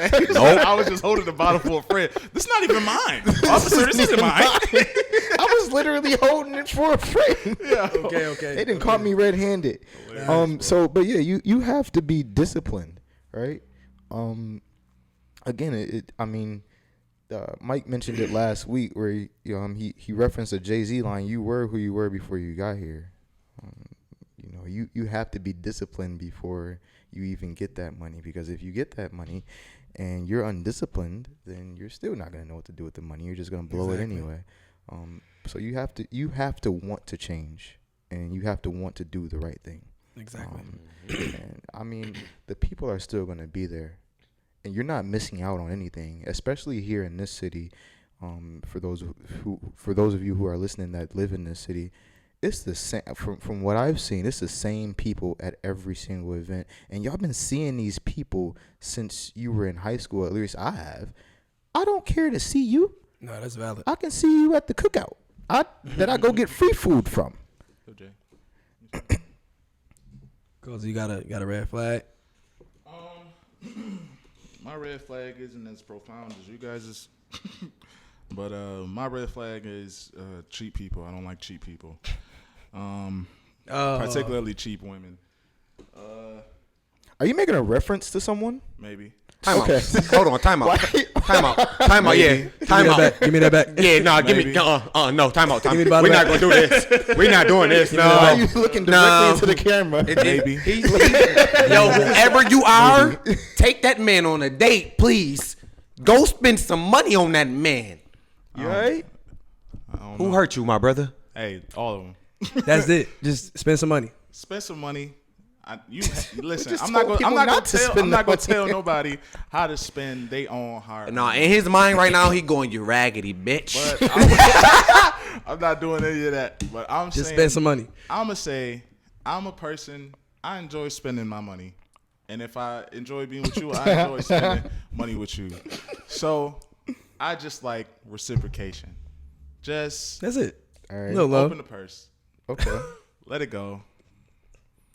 I was just holding the bottle for a friend. This is not even mine. Officer, this isn't mine. I was literally holding it for a friend. Yeah. Okay. They didn't caught me red-handed. But yeah, you have to be disciplined, right? Again, Mike mentioned it last week where he referenced a Jay-Z line. You were who you were before you got here. You have to be disciplined before you even get that money, because if you get that money and you're undisciplined, then you're still not going to know what to do with the money. You're just going to blow it anyway. So you have to want to change, and you have to want to do the right thing. Exactly. And the people are still going to be there, and you're not missing out on anything, especially here in this city. For those of you who are listening that live in this city, it's the same from what I've seen. It's the same people at every single event, and y'all been seeing these people since you were in high school. At least I have. I don't care to see you. No, that's valid. I can see you at the cookout. That I go get free food from. Cause you got a red flag. My red flag isn't as profound as you guys', but my red flag is cheap people. I don't like cheap people, particularly cheap women. Are you making a reference to someone? Maybe. Time Okay. out. Hold on. Time out. Time out. Time out. Yeah. Time out. Give me that back. Yeah. No. Give me. No. Time out. Time. We're not gonna do this. We're not doing this. No. Why are you looking directly into the camera? Maybe. Yo, whoever you are, take that man on a date, please. Go spend some money on that man. You alright? Who hurt you, my brother? Hey, all of them. That's it. Just spend some money. Spend some money. Listen. just I'm not told gonna people not to spend the money. tell nobody how to spend their own hard. No, in his mind right now, he going, you raggedy bitch. But I'm not doing any of that. But I'm Just saying, spend some money. I'm gonna say I'm a person. I enjoy spending my money, and if I enjoy being with you, I enjoy spending money with you. So I just like reciprocation. Just That's it. All right. No love. open the purse, Okay. let it go.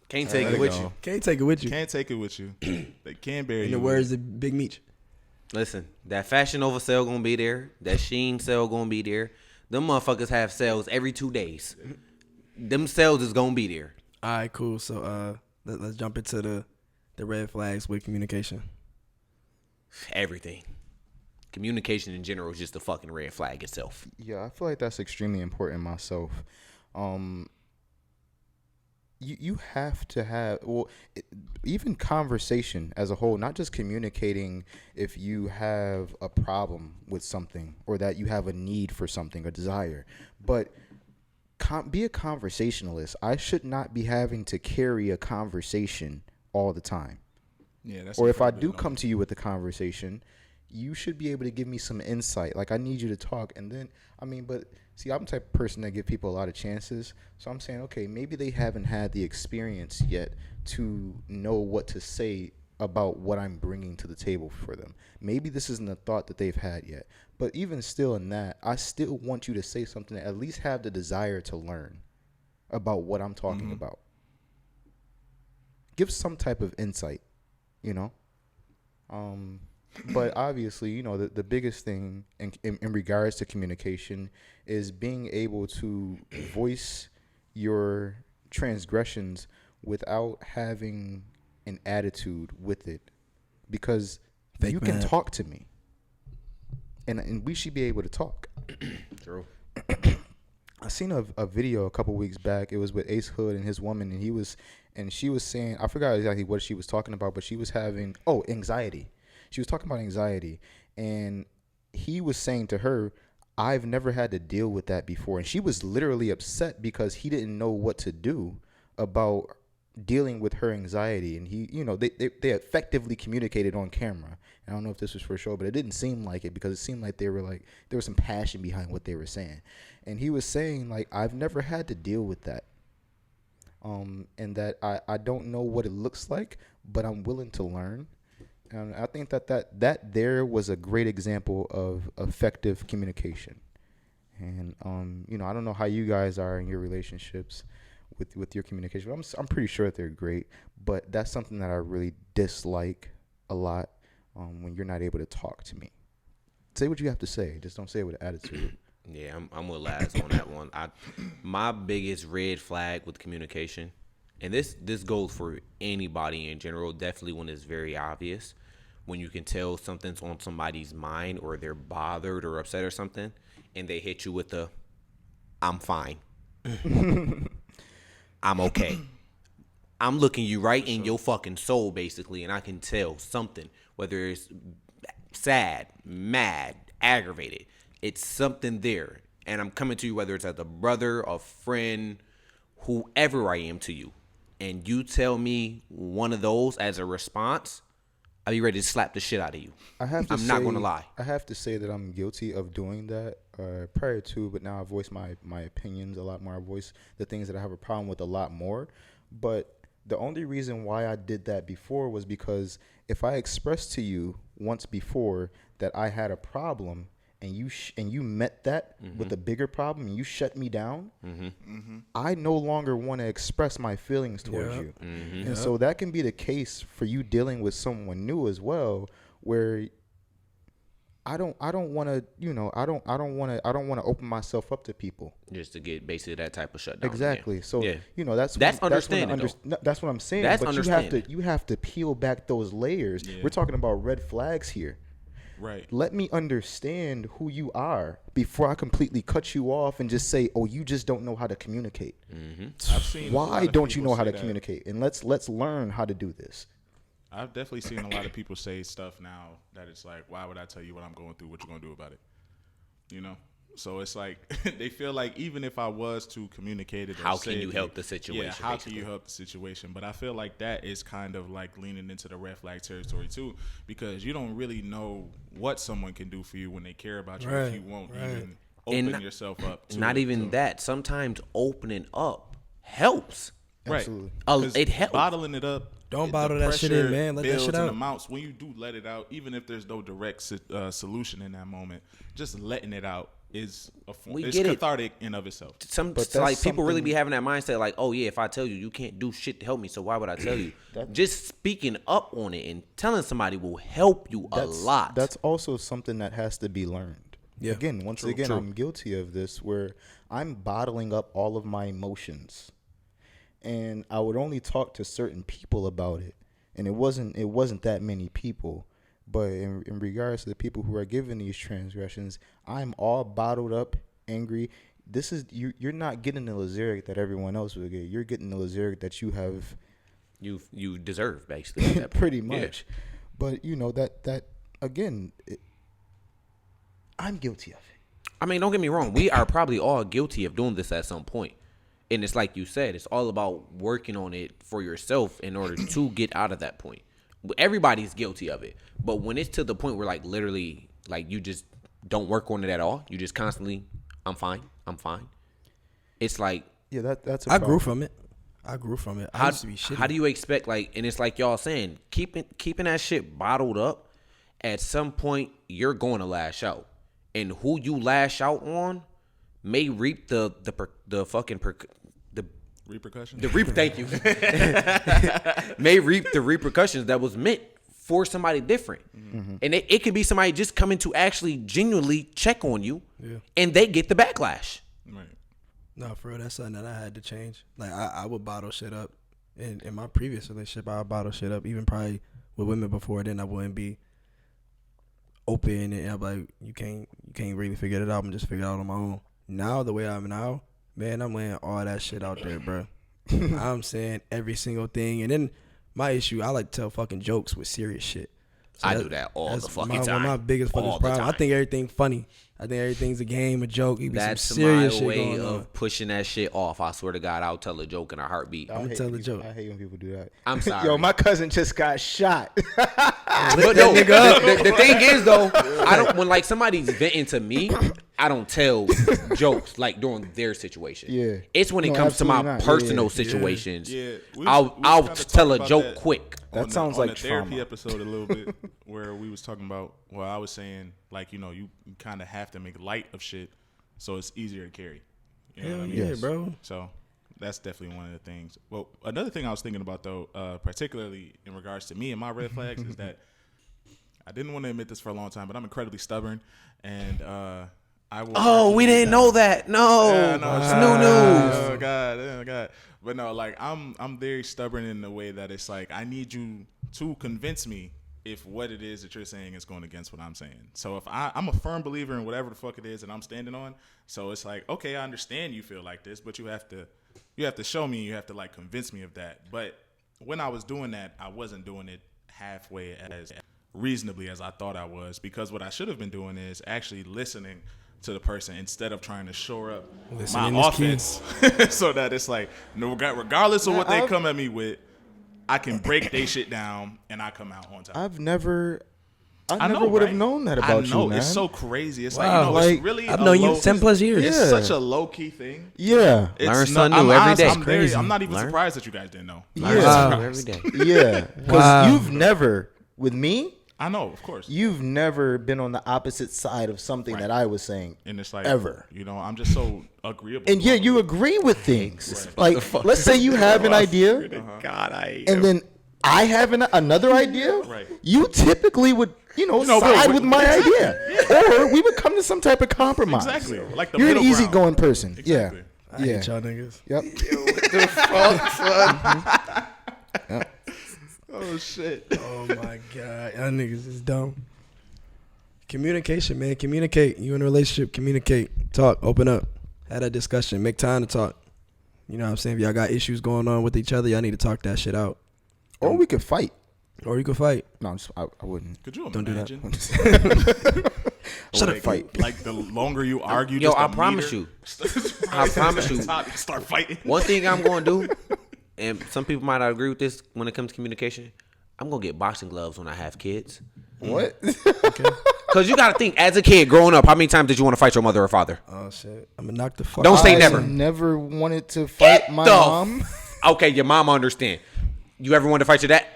Can't take Let it it with go. you. Can't take it with you. Can't take it with you. They can't bury In you. the words of Big Meech. Listen, that Fashion Nova sale gonna be there. That Sheen sale gonna be there. Them motherfuckers have sales every 2 days. Them sales is gonna be there. All right, cool. So let's jump into the red flags with communication. Everything. Communication in general is just a fucking red flag itself. Yeah, I feel like that's extremely important myself. You have to have even conversation as a whole, not just communicating if you have a problem with something or that you have a need for something, a desire, but be a conversationalist. I should not be having to carry a conversation all the time. Yeah, that's. Or if I do come to you with a conversation, you should be able to give me some insight. Like, I need you to talk. And then, but see, I'm the type of person that give people a lot of chances. So I'm saying, okay, maybe they haven't had the experience yet to know what to say about what I'm bringing to the table for them. Maybe this isn't a thought that they've had yet. But even still in that, I still want you to say something that at least have the desire to learn about what I'm talking about. Give some type of insight, But obviously, the biggest thing in regards to communication is being able to voice your transgressions without having an attitude with it. Because you can talk to me. And we should be able to talk. True. I seen a video a couple weeks back. It was with Ace Hood and his woman, and she was saying, I forgot exactly what she was talking about, but she was having anxiety. She was talking about anxiety, and he was saying to her, I've never had to deal with that before. And she was literally upset because he didn't know what to do about dealing with her anxiety. And they effectively communicated on camera. And I don't know if this was for a show, but it didn't seem like it, because it seemed like there was some passion behind what they were saying. And he was saying, like, I've never had to deal with that. And that I don't know what it looks like, but I'm willing to learn. And I think that there was a great example of effective communication. And I don't know how you guys are in your relationships with your communication. I'm pretty sure that they're great, but that's something that I really dislike a lot when you're not able to talk to me. Say what you have to say. Just don't say it with attitude. Yeah, I'm with Laz on that one. My biggest red flag with communication, and this goes for anybody in general, definitely when it's very obvious, when you can tell something's on somebody's mind or they're bothered or upset or something, and they hit you with the, I'm fine. I'm okay. I'm looking you right in your fucking soul, basically, and I can tell something, whether it's sad, mad, aggravated. It's something there, and I'm coming to you, whether it's as a brother, a friend, whoever I am to you, and you tell me one of those as a response, I'll be ready to slap the shit out of you. I'm not going to lie. I have to say that I'm guilty of doing that prior to, but now I voice my opinions a lot more. I voice the things that I have a problem with a lot more. But the only reason why I did that before was because if I expressed to you once before that I had a problem, and you met that with a bigger problem, and you shut me down, I no longer want to express my feelings towards you. And so that can be the case for you dealing with someone new as well, where I don't want to, I don't want to open myself up to people just to get basically that type of shutdown. Exactly. Yeah. So yeah. that's understandable. That's what I'm saying. That's but you have to peel back those layers. Yeah. We're talking about red flags here. Right. Let me understand who you are before I completely cut you off and just say, "Oh, you just don't know how to communicate." I've seen Why don't you know how to communicate? And let's learn how to do this. I've definitely seen a lot of people say stuff now that it's like, why would I tell you what I'm going through? What you gonna do about it? So it's like they feel like even if I was to communicate it, how can you help the situation? Yeah, how can you help the situation? But I feel like that is kind of like leaning into the red flag territory too, because you don't really know what someone can do for you when they care about you if you won't even open yourself up. Not even that. Sometimes opening up helps. Right. It helps. Bottling it up. Don't bottle that shit in, man. Let that shit out. Amounts. When you do let it out, even if there's no direct solution in that moment, just letting it out is a form. It's cathartic in of itself. Like people really be having that mindset, like, oh yeah, if I tell you, you can't do shit to help me, so why would I tell you? Just speaking up on it and telling somebody will help you a lot. That's also something that has to be learned. Yeah. Again, once again, I'm guilty of this, where I'm bottling up all of my emotions. And I would only talk to certain people about it, and it wasn't that many people. But in regards to the people who are given these transgressions, I'm all bottled up, angry. This is you're not getting the Lazaric that everyone else will get. You're getting the Lazaric that you have, you deserve, basically. Pretty much. Yeah. But that again, I'm guilty of it. I mean, don't get me wrong. We are probably all guilty of doing this at some point. And it's like you said, it's all about working on it for yourself in order to get out of that point. Everybody's guilty of it. But when it's to the point where, like, literally, like, you just don't work on it at all, you just constantly, I'm fine. It's like... Yeah, that's a I problem. grew from it. I used to be shitty. How do you expect, like, and it's like y'all saying, keeping that shit bottled up, at some point, you're going to lash out. And who you lash out on may reap the repercussions. Thank you. May reap the repercussions that was meant for somebody different. And it could be somebody just coming to actually genuinely check on you, and they get the backlash. Right. No, for real, that's something that I had to change. Like I would bottle shit up. In my previous relationship, I would bottle shit up. Even probably with women before then, I wouldn't be open, and I'm like, you can't really figure it out. I'm just figuring it out on my own. Now, the way I'm now, man, I'm laying all that shit out there, bro. I'm saying every single thing. And then my issue, I like to tell fucking jokes with serious shit. So I do that all the fucking time. My biggest fucking problem. I think everything funny. I think everything's a game, a joke. That's some serious my shit way going of on. pushing that shit off. I swear to God, I'll tell a joke in a heartbeat. I'm gonna tell a joke. I hate when people do that. I'm sorry. Yo, my cousin just got shot. But no, the thing is though, I don't. When like somebody's venting to me, I don't tell jokes like during their situation. Yeah, it's when it comes to my personal situations. I'll tell a joke quick. That sounds like a therapy episode a little bit where we was talking about. Well, I was saying like you kind of have to make light of shit so it's easier to carry. You know what I mean? Yeah, bro. So that's definitely one of the things. Well, another thing I was thinking about though, particularly in regards to me and my red flags, is that I didn't want to admit this for a long time, but I'm incredibly stubborn, and I will. Oh, we didn't know that. No, it's new news. Oh God. But no, like I'm very stubborn in the way that it's like I need you to convince me if what it is that you're saying is going against what I'm saying. So if I'm a firm believer in whatever the fuck it is that I'm standing on. So it's like, okay, I understand you feel like this, but you have to show me, you have to like convince me of that. But when I was doing that, I wasn't doing it halfway as reasonably as I thought I was, because what I should have been doing is actually listening to the person instead of trying to shore up my offense so that it's like, no, regardless of what they come at me with, I can break their shit down and I come out on top. I've never I never would have known that about you, man. It's so crazy. It's Wow. like, Like, it's really I've known you 10 plus years. It's Yeah. such a low key thing. Yeah. Learn something new every day. I'm not even surprised that you guys didn't know. Learn Wow. something every day. Yeah. Because Wow. you've never, with me, I know, of course. you've never been on the opposite side of something that I was saying. And it's like, ever. You know, I'm just so agreeable. And yeah, you agree with things. Like, let's say you have an idea, God, and then I have another idea. Right. You typically would, side with my idea, or we would come to some type of compromise. Exactly. Like the You're an middle ground. easygoing person. Exactly. I hate y'all niggas. Yep. Oh shit. Oh my god, y'all niggas is dumb. Communication, man. Communicate. You in a relationship, communicate. Talk. Open up. Have that discussion. Make time to talk. You know what I'm saying? If y'all got issues going on with each other, y'all need to talk that shit out. Or we could fight. Or you can fight. No, I wouldn't. Could you Don't do that. imagine? Shut Like- up, fight. Like the longer you argue, Yo, just I a promise meter- you. I promise you. Start fighting. One thing I'm going to do, and some people might not agree with this when it comes to communication, I'm going to get boxing gloves when I have kids. What? Because you got to think, as a kid growing up, how many times did you want to fight your mother or father? Oh shit. I'm gonna knock the fuck. Don't say I never. Never wanted to fight my mom. Okay, your mom understand. You ever wanted to fight your dad? I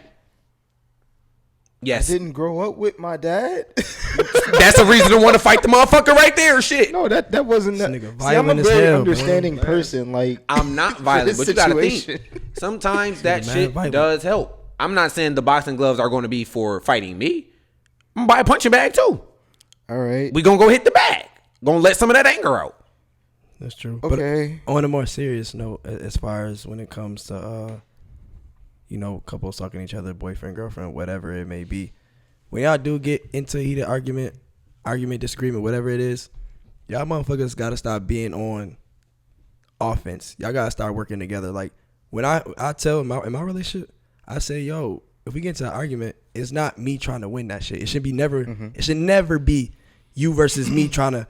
Yes. didn't grow up with my dad. That's a reason to want to fight the motherfucker right there, shit. No, that wasn't that. nigga See, I'm a violent as very hell, understanding person. Like, I'm not violent, for but this you got to situation. think. Sometimes that mad shit violent. does help. I'm not saying the boxing gloves are going to be for fighting me. I'm going to buy a punching bag too. All right. We going to go hit the bag. Going to let some of that anger out. That's true. Okay. But on a more serious note, as far as when it comes to, couples talking to each other, boyfriend, girlfriend, whatever it may be, when y'all do get into a heated argument, disagreement, whatever it is, y'all motherfuckers gotta stop being on offense. Y'all gotta start working together. Like when I tell in my relationship, I say, yo, if we get into an argument, it's not me trying to win that shit. It should be never. It should never be you versus me trying to.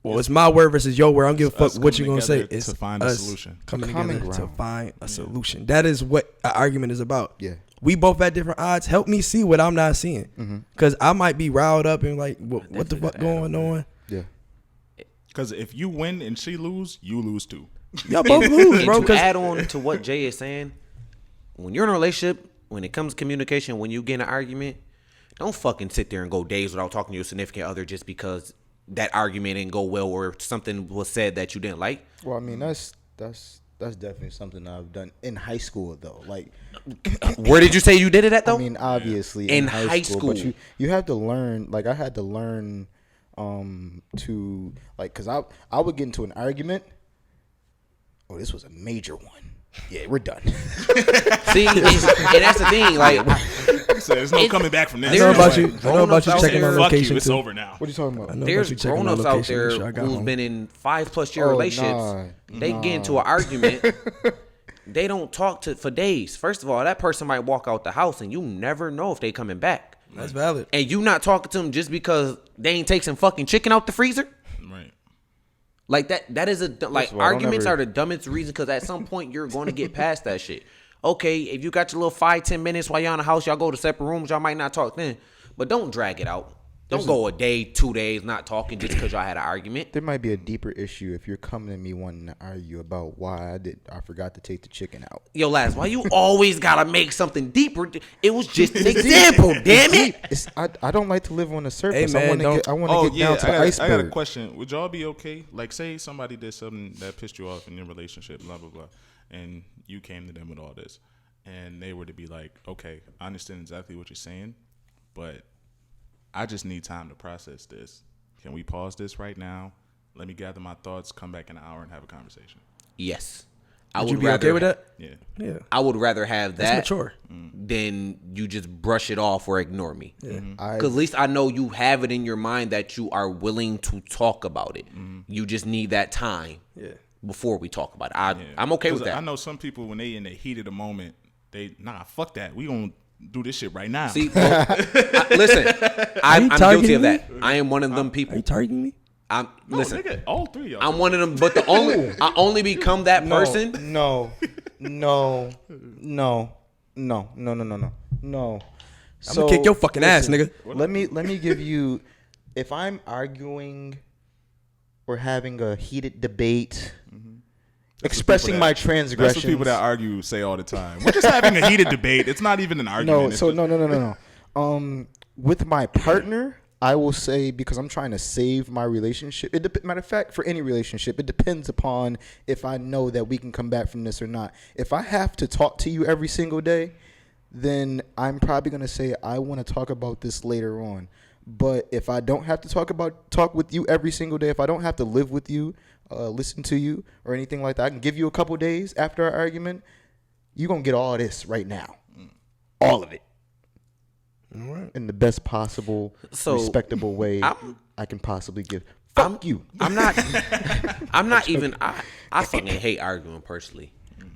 Well, it's my word versus your word. I don't give a fuck what you gonna say. together It's to find a us solution. coming Common together to ground. find a solution. That is what an argument is about. Yeah. We both at different odds. Help me see what I'm not seeing, because I might be riled up and like, what the fuck going on? Yeah. Because if you win and she lose, you lose too. Y'all both lose, And bro. to 'Cause add on to what Jay is saying, when you're in a relationship, when it comes to communication, when you get in an argument, don't fucking sit there and go days without talking to your significant other just because that argument didn't go well or something was said that you didn't like. Well, I mean, that's definitely something I've done in high school, though. Like, Where did you say you did it at though? I mean, obviously In high high school, but school. you have to learn. Like, I had to learn to like, cause I would get into an argument. Oh, this was a major one. Yeah, we're done. See, and that's the thing. Like, So there's no coming back from this. I know about you. I know Grown-ups about you out checking there. my Fuck you. location It's too. over now. What are you talking about? I know there's about you checking my grown-ups out location. there Make sure I got who's home. been in 5+ year Oh, relationships. They get into an argument. They don't talk for days. First of all, that person might walk out the house and you never know if they coming back. That's valid. And you not talking to them just because they ain't take some fucking chicken out the freezer. Right. Like that is like of all, don't arguments ever- are the dumbest reason because at some point you're going to get past that shit. Okay, if you got your little 5-10 minutes while you're in the house, y'all go to separate rooms, y'all might not talk then. But don't drag it out. Don't go a day, 2 days not talking just because y'all had an argument. There might be a deeper issue if you're coming to me wanting to argue about why I forgot to take the chicken out. Yo, lads, why you always gotta make something deeper? It was just an example, damn it. I don't like to live on the surface. Hey, man, I want to get down to the I got a iceberg. question. Would y'all be okay? Like, say somebody did something that pissed you off in your relationship, blah, blah, blah, and you came to them with all this, and they were to be like, okay, I understand exactly what you're saying, but I just need time to process this. Can we pause this right now? Let me gather my thoughts, come back in an hour and have a conversation. Yes. I Would would you be rather, okay with that? Yeah. Yeah. I would rather have That's that mature. than you just brush it off or ignore me. Yeah. Because at least I know you have it in your mind that you are willing to talk about it. You just need that time Yeah. before we talk about it. Yeah. I'm okay with 'Cause that. I know some people, when they in the heat of the moment, fuck that. We gonna do this shit right now. See, listen, I'm guilty targeting of that. I am one of them Are people. you targeting me? Listen, nigga, all three of y'all. I'm one of them, but I only become that person. No. I'm gonna kick your fucking ass, nigga. Let me give you, if I'm arguing or having a heated debate, expressing my transgressions. That's what people that argue say all the time. We're just having a heated debate. It's not even an argument. No. With my partner, I will say, because I'm trying to save my relationship. Matter of fact, for any relationship, it depends upon if I know that we can come back from this or not. If I have to talk to you every single day, then I'm probably going to say I want to talk about this later on. But if I don't have to talk with you every single day, if I don't have to live with you, listen to you or anything like that, I can give you a couple days after our argument. You're going to get all this right now. All of it. All right. In the best possible, respectable way I can possibly give. Fuck you. I'm not even, I fucking hate arguing personally.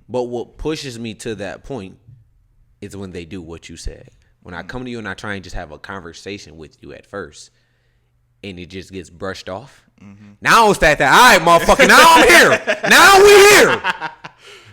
But what pushes me to that point is when they do what you said. When I come to you and I try and just have a conversation with you at first, and it just gets brushed off. Mm-hmm. Now it's that, all right, motherfucker, now I'm here. Now we here.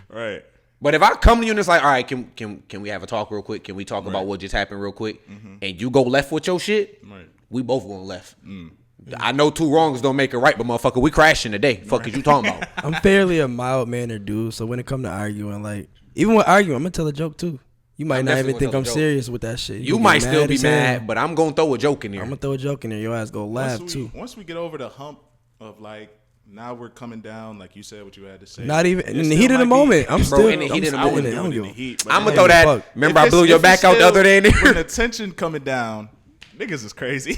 Right. But if I come to you and it's like, all right, can we have a talk real quick? Can we talk about what just happened real quick? Mm-hmm. And you go left with your shit, we both going left. Mm. I know two wrongs don't make it right, but motherfucker, we crashing today. Fuck is you talking about? I'm fairly a mild-mannered dude, so when it come to arguing, like, even with arguing, I'm going to tell a joke too. You might not even think I'm serious with that shit. You might still be mad, but I'm going to throw a joke in there. I'm going to throw a joke in there. Your ass go laugh too. Once we get over the hump of like, now we're coming down, like you said what you had to say. Not even in the heat of the moment. I'm still in the heat of the moment. I'm going to throw that. Remember I blew your back out the other day? When the tension coming down, niggas is crazy.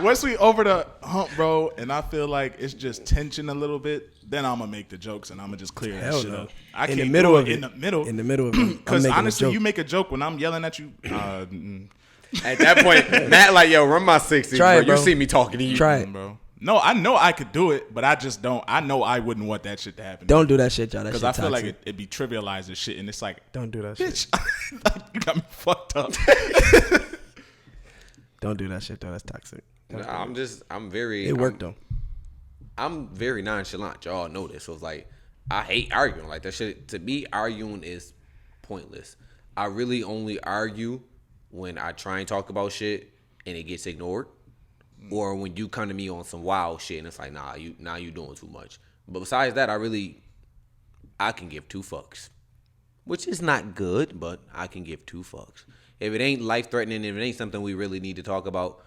Once we over the hump, bro, and I feel like it's just tension a little bit, then I'm gonna make the jokes and I'm gonna just clear that shit up. I can't in the middle of it. In the middle of it. Because honestly, you make a joke when I'm yelling at you. At that point, Matt like, yo, run my 60, bro. You see me talking to you. Try it, bro. No, I know I could do it, but I just don't. I know I wouldn't want that shit to happen. Don't do that shit, y'all. Because I feel like it'd be trivializing shit, and it's like, don't do that shit. You got me fucked up. Don't do that shit though. That's toxic. I'm very. It worked though. I'm very nonchalant. Y'all know this. So it's like, I hate arguing. Like that shit. To me, arguing is pointless. I really only argue when I try and talk about shit and it gets ignored, or when you come to me on some wild shit and it's like, nah, you doing too much. But besides that, I can give two fucks, which is not good, but I can give two fucks. If it ain't life threatening, if it ain't something we really need to talk about,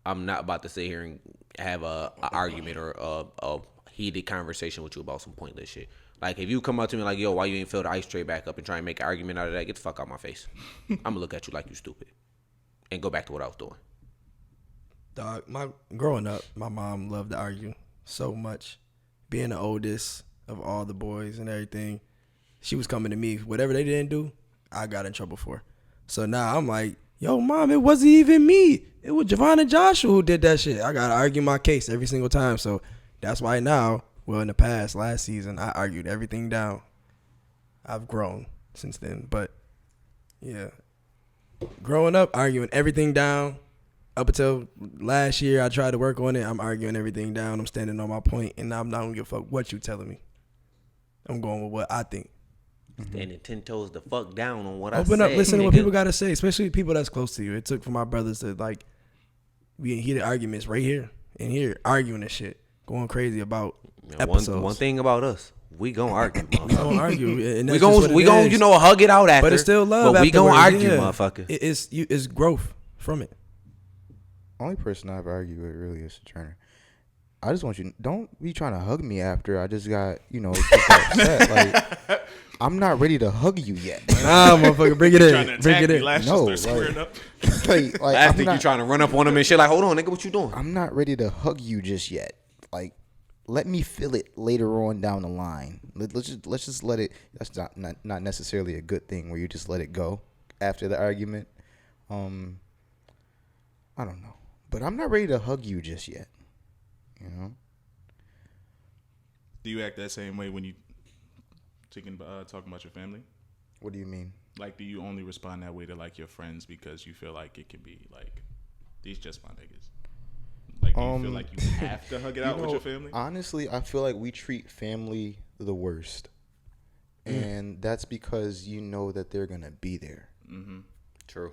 I'm not about to sit here and have a argument or a heated conversation with you about some pointless shit. Like if you come up to me like, yo, why you ain't fill the ice tray back up and try and make an argument out of that, get the fuck out my face. I'm gonna look at you like you stupid and go back to what I was doing. Dog, growing up, my mom loved to argue so much. Being the oldest of all the boys and everything, she was coming to me. Whatever they didn't do, I got in trouble for. So now I'm like, yo, mom, it wasn't even me. It was Javon and Joshua who did that shit. I got to argue my case every single time. So that's why now, well, in the past, last season, I argued everything down. I've grown since then. But, yeah, growing up, arguing everything down. Up until last year, I tried to work on it. I'm arguing everything down. I'm standing on my point, and I'm not going to give a fuck what you telling me. I'm going with what I think. Standing 10 toes the fuck down on what Open I up, said. listen to what people got to say, especially people that's close to you. It took for my brothers to, like, be in heated arguments right here, in here, arguing and shit, going crazy about episodes. One thing about us, we gonna argue, motherfucker. We gonna argue. And we gonna, hug it out after. But it's still love. But we gonna argue, yeah. motherfucker. It's growth from it. Only person I've argued with really is Jurn. I just want you, don't be trying to hug me after I just got, just got upset. Like, I'm not ready to hug you yet. Nah, motherfucker, bring it in. Bring it in. No, like I think you trying to run up on him and shit. Like, hold on, nigga, what you doing? I'm not ready to hug you just yet. Like, let me feel it later on down the line. Let's just let it. That's not necessarily a good thing where you just let it go after the argument. I don't know, but I'm not ready to hug you just yet. Do you act that same way when you talking about your family? What do you mean? Like, do you only respond that way to like your friends because you feel like it can be like, these just my niggas? Like, do you feel like you have to hug it out with your family? Honestly, I feel like we treat family the worst, and that's because you know that they're gonna be there. Mm-hmm. True.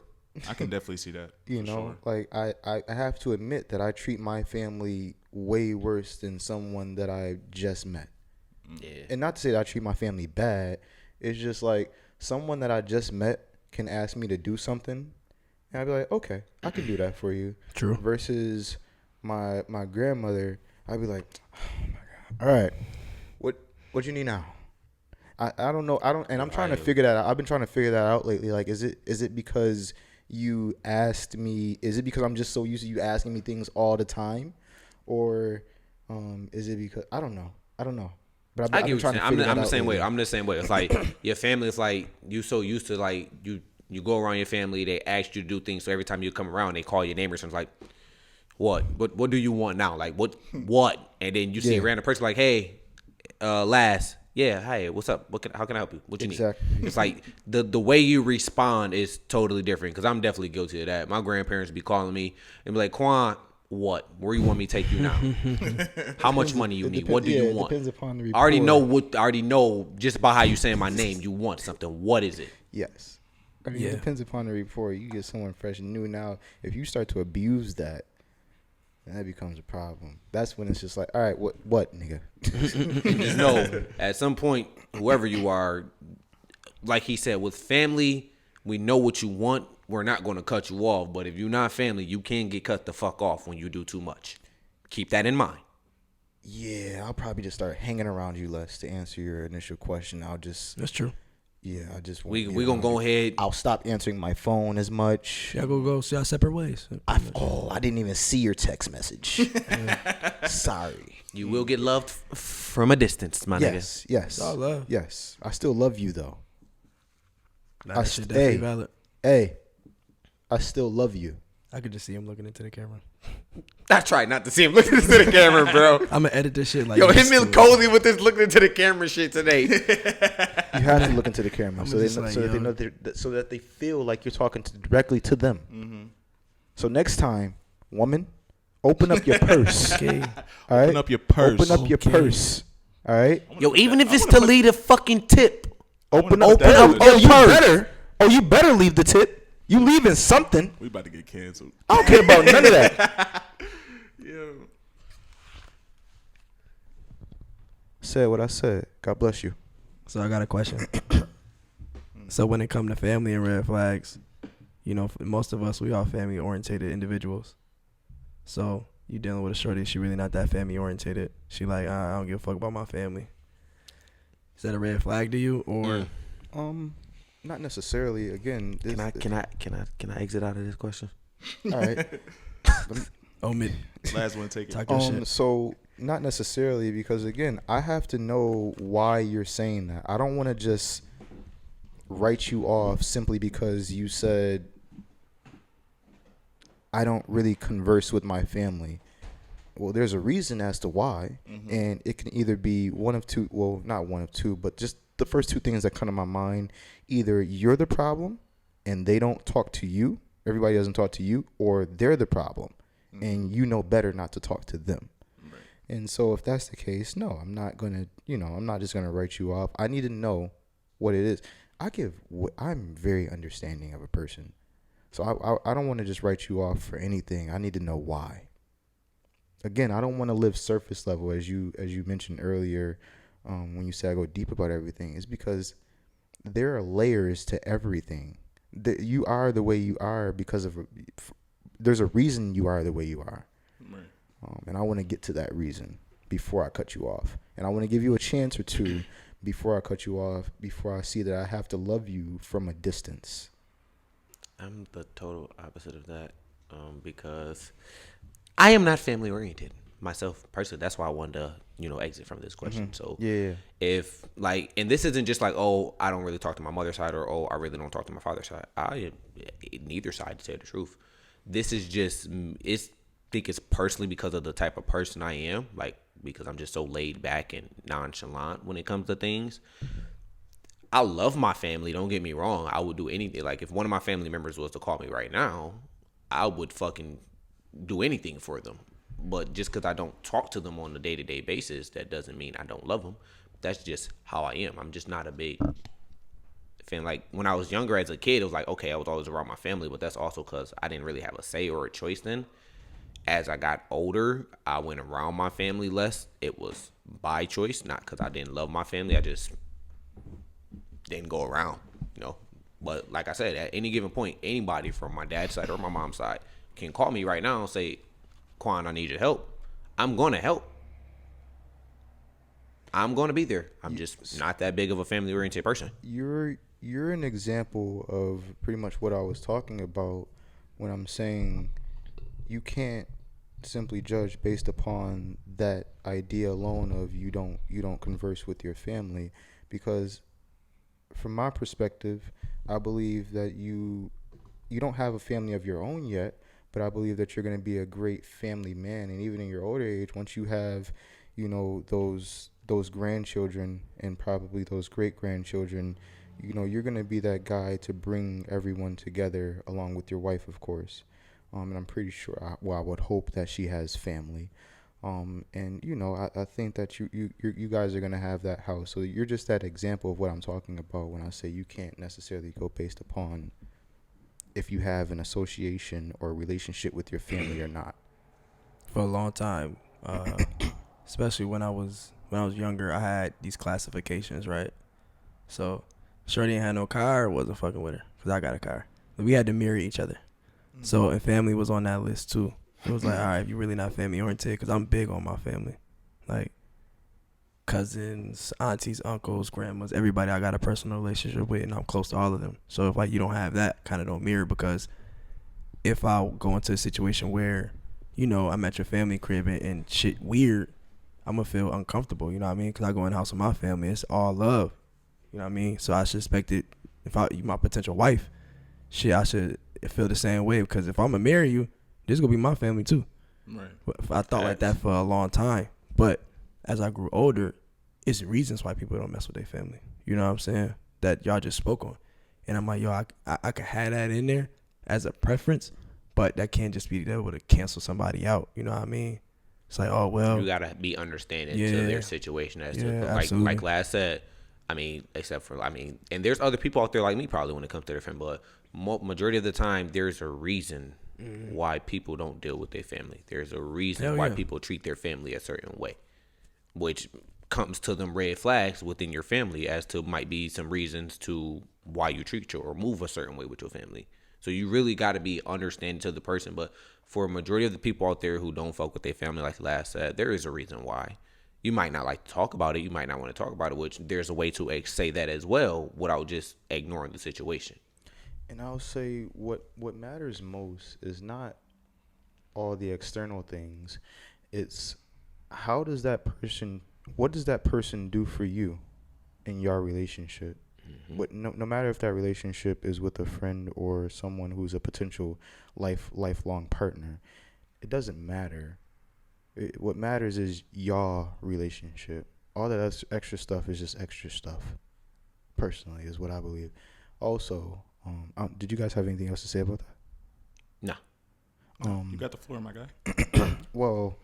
I can definitely see that. You know, like I have to admit that I treat my family way worse than someone that I just met. Yeah. And not to say that I treat my family bad. It's just like someone that I just met can ask me to do something, and I'd be like, okay, I can do that for you. True. Versus my grandmother, I'd be like, oh my God, all right, what you need now? I don't know. I'm trying to figure that out. I've been trying to figure that out lately. Like, is it because you asked me? Is it because I'm just so used to you asking me things all the time, or is it because I don't know. But I get what you're saying. I'm the same way. I'm the same way. It's like your family is like you so used to like you go around your family. They ask you to do things. So every time you come around, they call your name or something like, what do you want now? Like what? And then you see a random person like, hey, Lass. Yeah, hi, what's up? How can I help you? What you need? It's like the way you respond is totally different because I'm definitely guilty of that. My grandparents be calling me and be like, Quan, what? Where you want me to take you now? How much money you need? What do you want? Depends upon the report. I already know just by how you saying my name, you want something. What is it? Yes. I mean, it depends upon the report. You get someone fresh and new now. If you start to abuse that, then that becomes a problem. That's when it's just like, all right, what, nigga? And just know, at some point, whoever you are, like he said, with family, we know what you want. We're not going to cut you off. But if you're not family, you can get cut the fuck off when you do too much. Keep that in mind. Yeah, I'll probably just start hanging around you less to answer your initial question. That's true. Yeah, I just we gonna go ahead. I'll stop answering my phone as much. Y'all go see our separate ways. I didn't even see your text message. Sorry. You will get loved from a distance, my nigga. Yes. All love. Yes. I still love you though. That shit definitely valid. Hey, I still love you. I could just see him looking into the camera. I tried not to see him looking into the camera, bro. I'm gonna edit this shit like. Yo, him and cozy with this looking into the camera shit today. You have to look into the camera so that they feel like you're talking directly to them. Mm-hmm. So next time, woman, open up your purse. Okay. All right? Open up your purse. Open up your purse. All right. Yo, even if it's to leave a fucking tip. Open up your purse. You better leave the tip. You leaving something. We about to get canceled. I don't care about none of that. Yo. Said what I said. God bless you. So I got a question. So when it comes to family and red flags, you know, most of us, we are family orientated individuals. So you dealing with a shorty, she really not that family orientated. She like, I don't give a fuck about my family. Is that a red flag to you, or? Not necessarily. Again, Can I exit out of this question? All right. Omit. Last one, take it. Talk your shit. So not necessarily, because again, I have to know why you're saying that. I don't want to just write you off simply because you said I don't really converse with my family. Well, there's a reason as to why, and it can either be one of two. Well, not one of two, but just the first two things that come to my mind. Either you're the problem and they don't talk to you, everybody doesn't talk to you, or they're the problem and you know better not to talk to them. Right. And so if that's the case, no, I'm not going to, I'm not just going to write you off. I need to know what it is. I'm very understanding of a person. So I don't want to just write you off for anything. I need to know why. Again, I don't want to live surface level, as you mentioned earlier, when you say I go deep about everything. It's because there are layers to everything. You are the way you are because there's a reason you are the way you are. Right. And I want to get to that reason before I cut you off. And I want to give you a chance or two before I cut you off, before I see that I have to love you from a distance. I'm the total opposite of that, because I am not family oriented myself personally. That's why I wanted to, exit from this question. So if and this isn't just like, oh, I don't really talk to my mother's side, or oh, I really don't talk to my father's side. Neither side, to tell you the truth. This is just, I think it's personally because of the type of person I am, because I'm just so laid back and nonchalant when it comes to things. I love my family, don't get me wrong. I would do anything. Like, if one of my family members was to call me right now, I would fucking do anything for them. But just because I don't talk to them on a day-to-day basis, that doesn't mean I don't love them. That's just how I am. I'm just not a big family. Like when I was younger as a kid, it was like, okay, I was always around my family, but that's also because I didn't really have a say or a choice then. As I got older, I went around my family less. It was by choice, not because I didn't love my family. I just didn't go around, you know. But like I said, at any given point, anybody from my dad's side or my mom's side can call me right now and say, Quan, I need your help. I'm going to help. I'm going to be there. I'm just not that big of a family-oriented person. You're an example of pretty much what I was talking about when I'm saying you can't simply judge based upon that idea alone of you don't converse with your family, because from my perspective, I believe that you don't have a family of your own yet, but I believe that you're going to be a great family man. And even in your older age, once you have, you know, those grandchildren and probably those great grandchildren, you know, you're going to be that guy to bring everyone together along with your wife, of course. And I'm pretty sure, I would hope that she has family. And, you know, I think that you guys are going to have that house. So you're just that example of what I'm talking about when I say you can't necessarily go based upon if you have an association or relationship with your family or not. For a long time, especially when I was younger, I had these classifications, right? So Shorty ain't had no car, wasn't fucking with her because I got a car. We had to mirror each other. So, and family was on that list too. It was like, all right, if you're really not family oriented, because I'm big on my family. Like, cousins, aunties, uncles, grandmas, everybody I got a personal relationship with, and I'm close to all of them. So if like you don't have that, kind of don't mirror, because if I go into a situation where, you know, I'm at your family crib and shit weird, I'm going to feel uncomfortable, you know what I mean? Because I go in the house with my family, it's all love, you know what I mean? So I should expect it, if you my potential wife, shit, I should feel the same way, because if I'm going to marry you, this is going to be my family too. Right. I thought like that for a long time. But as I grew older, it's reasons why people don't mess with their family. You know what I'm saying? That y'all just spoke on. And I'm like, yo, I could have that in there as a preference, but that can't just be able to cancel somebody out. You know what I mean? It's like, oh, well. You got to be understanding to their situation as to, like Laz said, I mean, and there's other people out there like me probably when it comes to their family, but majority of the time, there's a reason why people don't deal with their family. There's a reason why people treat their family a certain way, which comes to them red flags within your family as to might be some reasons to why you treat or move a certain way with your family. So you really got to be understanding to the person. But for a majority of the people out there who don't fuck with their family, like Laz said, there is a reason why. You might not like to talk about it. You might not want to talk about it, which there's a way to say that as well without just ignoring the situation. And I'll say what matters most is not all the external things. It's what does that person do for you in your relationship? But no matter if that relationship is with a friend or someone who's a potential lifelong partner, it doesn't matter. What matters is your relationship. All that extra stuff is just extra stuff. Personally, is what I believe. Also, did you guys have anything else to say about that? No. You got the floor, my guy. Well,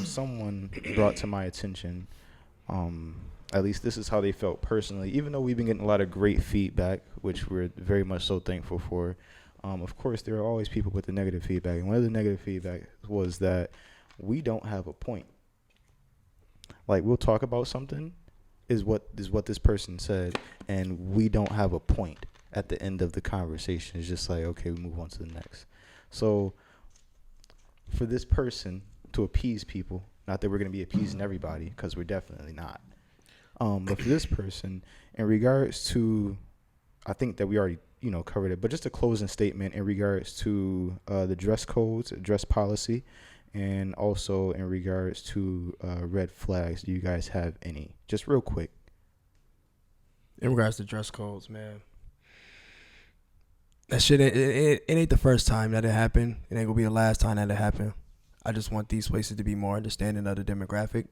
someone brought to my attention, at least this is how they felt personally, even though we've been getting a lot of great feedback, which we're very much so thankful for. Of course, there are always people with the negative feedback, and one of the negative feedback was that we don't have a point. Like, we'll talk about something, is what this person said, and we don't have a point at the end of the conversation. It's just like, okay, we move on to the next. So for this person to appease people, not that we're going to be appeasing everybody, because we're definitely not. But for this person, in regards to, I think that we already, covered it, but just a closing statement in regards to the dress codes, dress policy, and also in regards to red flags. Do you guys have any? Just real quick. In regards to dress codes, man. That shit, it ain't the first time that it happened. It ain't gonna be the last time that it happened. I just want these places to be more understanding of the demographic.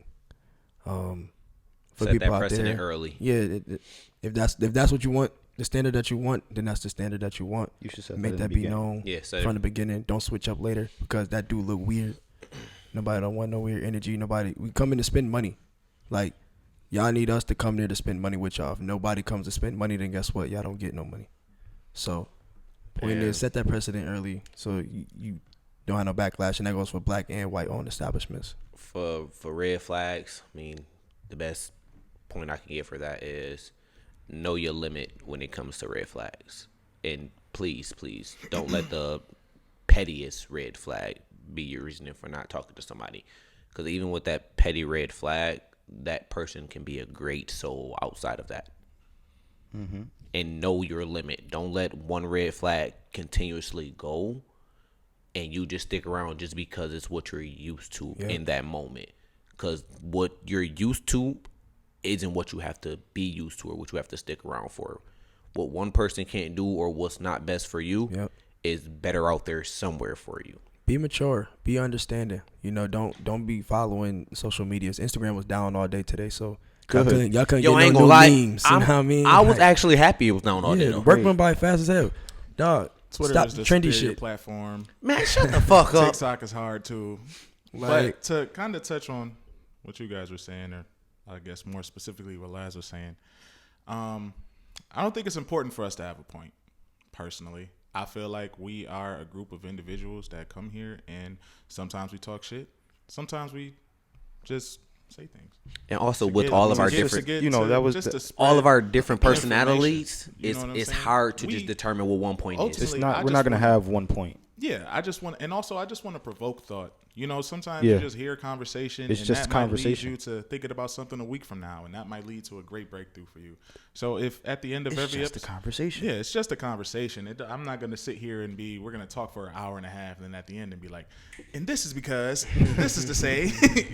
For set people that out precedent there, early. Yeah, if that's what you want, the standard that you want, then that's the standard that you want. You should set Make that be known from the beginning. Don't switch up later, because that do look weird. Nobody don't want no weird energy. We come in to spend money. Like, y'all need us to come there to spend money with y'all. If nobody comes to spend money, then guess what? Y'all don't get no money. So point is, set that precedent early so you don't have no backlash, and that goes for black and white owned establishments. For red flags, I mean, the best point I can get for that is know your limit when it comes to red flags. And please don't let the pettiest red flag be your reasoning for not talking to somebody. Because even with that petty red flag, that person can be a great soul outside of that. Mm-hmm. And know your limit. Don't let one red flag continuously go and you just stick around just because it's what you're used to in that moment. Because what you're used to isn't what you have to be used to or what you have to stick around for. What one person can't do or what's not best for you is better out there somewhere for you. Be mature. Be understanding. You know, don't be following social medias. Instagram was down all day today, so y'all couldn't Yo, get I ain't no gonna lie. memes. You know what I mean? I was actually happy it was down all day. Yeah, work went by fast as hell. Dog, Twitter stop is the trendy superior shit. platform. Man, shut the fuck up. TikTok is hard too. Like, but to kind of touch on what you guys were saying, or I guess more specifically what Laz was saying, I don't think it's important for us to have a point, personally. I feel like we are a group of individuals that come here and sometimes we talk shit. Sometimes we just say things. And also with all of our different, all of our different personalities, it's hard to just determine what one point is. It's not. We're not gonna have one point. Yeah, I just want to provoke thought. You know, sometimes you just hear a conversation, it's and just that conversation. might lead you to thinking about something a week from now, and that might lead to a great breakthrough for you. So if at the end of every episode, a conversation. Yeah, it's just a conversation. I'm not going to sit here and we're going to talk for an hour and a half, and then at the end and be like, and this is because this is to say,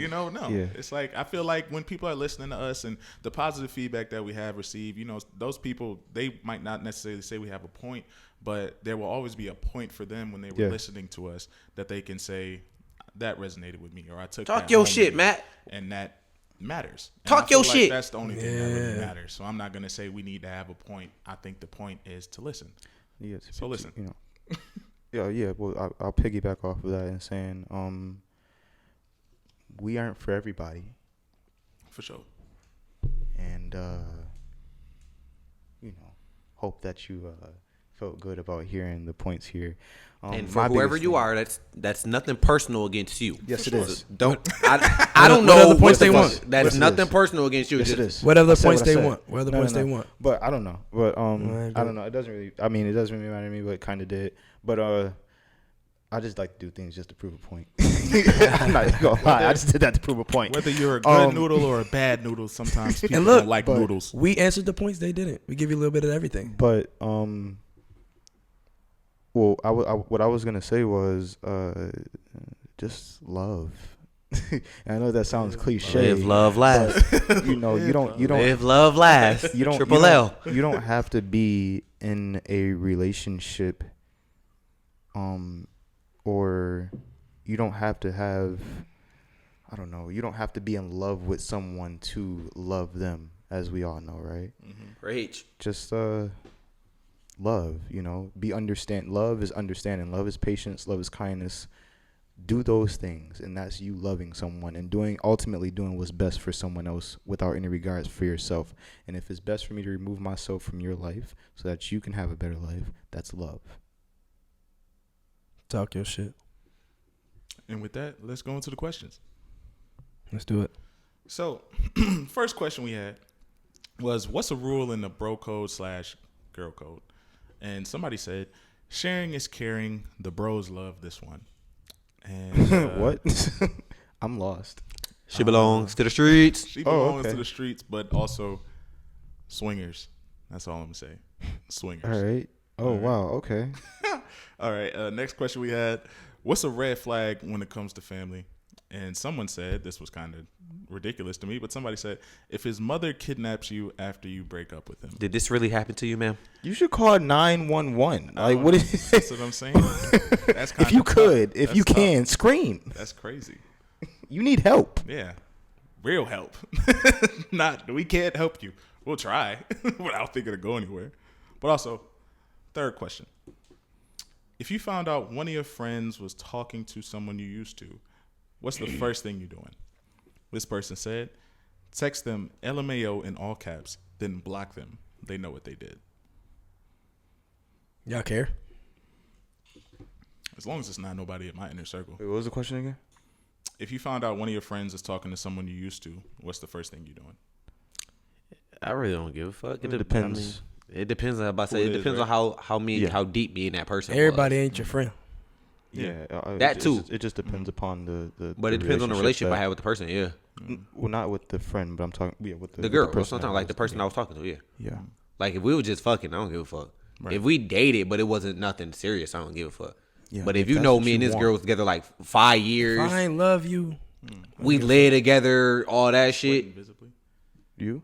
no. Yeah. It's like, I feel like when people are listening to us and the positive feedback that we have received, those people, they might not necessarily say we have a point, but there will always be a point for them when they were listening to us that they can say, that resonated with me, or I took talk your shit, Matt, and that matters. And talk your shit. That's the only thing that really matters. So I'm not gonna say we need to have a point. I think the point is to listen. Yeah. So listen. Yeah. Well, I'll piggyback off of that and saying, we aren't for everybody. For sure. And hope that you felt good about hearing the points here. And for whoever you are, that's nothing personal against you. Yes, it is. I don't know what points they want. That's nothing personal against you. Yes, it is. Whatever the points they want. Whatever the points they want. But I don't know. But I don't know. It doesn't really. I mean, it doesn't really matter to me, but it kind of did. But I just like to do things just to prove a point. I'm not gonna lie. I just did that to prove a point. Whether you're a good noodle or a bad noodle, sometimes people don't like noodles. We answered the points. They didn't. We give you a little bit of everything. But well, what I was gonna say was just love. I know that sounds cliche. Live, love, last. You don't live, love, last. You don't Triple L. You don't have to be in a relationship, or you don't have to have. I don't know. You don't have to be in love with someone to love them, as we all know, right? Preach. Just love, love is understanding, love is patience, love is kindness. Do those things, and that's you loving someone and ultimately doing what's best for someone else without any regards for yourself. And if it's best for me to remove myself from your life so that you can have a better life, that's love. Talk your shit. And with that, let's go into the questions. Let's do it. So, first question we had was, what's a rule in the bro code / girl code? And somebody said, sharing is caring. The bros love this one. And what? I'm lost. She belongs to the streets. She belongs to the streets, but also swingers. That's all I'm going to say. Swingers. All right. Oh, wow. Okay. All right. Next question we had, what's a red flag when it comes to family? And someone said, this was kind of ridiculous to me, but somebody said, if his mother kidnaps you after you break up with him. Did this really happen to you, ma'am? You should call 911. Like, what is That's what I'm saying. That's kind if you could, if you can, scream. That's crazy. You need help. Yeah. Real help. We can't help you. We'll try, but I don't think it'll go anywhere. But also, third question. If you found out one of your friends was talking to someone you used to, what's the first thing you're doing? This person said, Text them LMAO in all caps, then block them. They know what they did. Y'all care? As long as it's not nobody in my inner circle. Wait, what was the question again? If you found out one of your friends is talking to someone you used to, what's the first thing you're doing? I really don't give a fuck. It depends. I mean, it depends. I'm about to say Who it it is, depends right? on how Yeah. deep me and that person. Everybody was. ain't your friend. Yeah, That too. It just depends upon the. But it depends on the relationship I have with the person. Yeah, Well, not with the friend, but I'm talking. Yeah, with the girl. person Sometimes like the person I was talking to. Yeah. Yeah. Like if we were just fucking, I don't give a fuck. Right. If we dated, but it wasn't nothing serious, I don't give a fuck. Yeah, but if if you that's know what me you and this want. girl was together like 5 years, Fine, love you. we lay together, all that shit. Invisibly? You?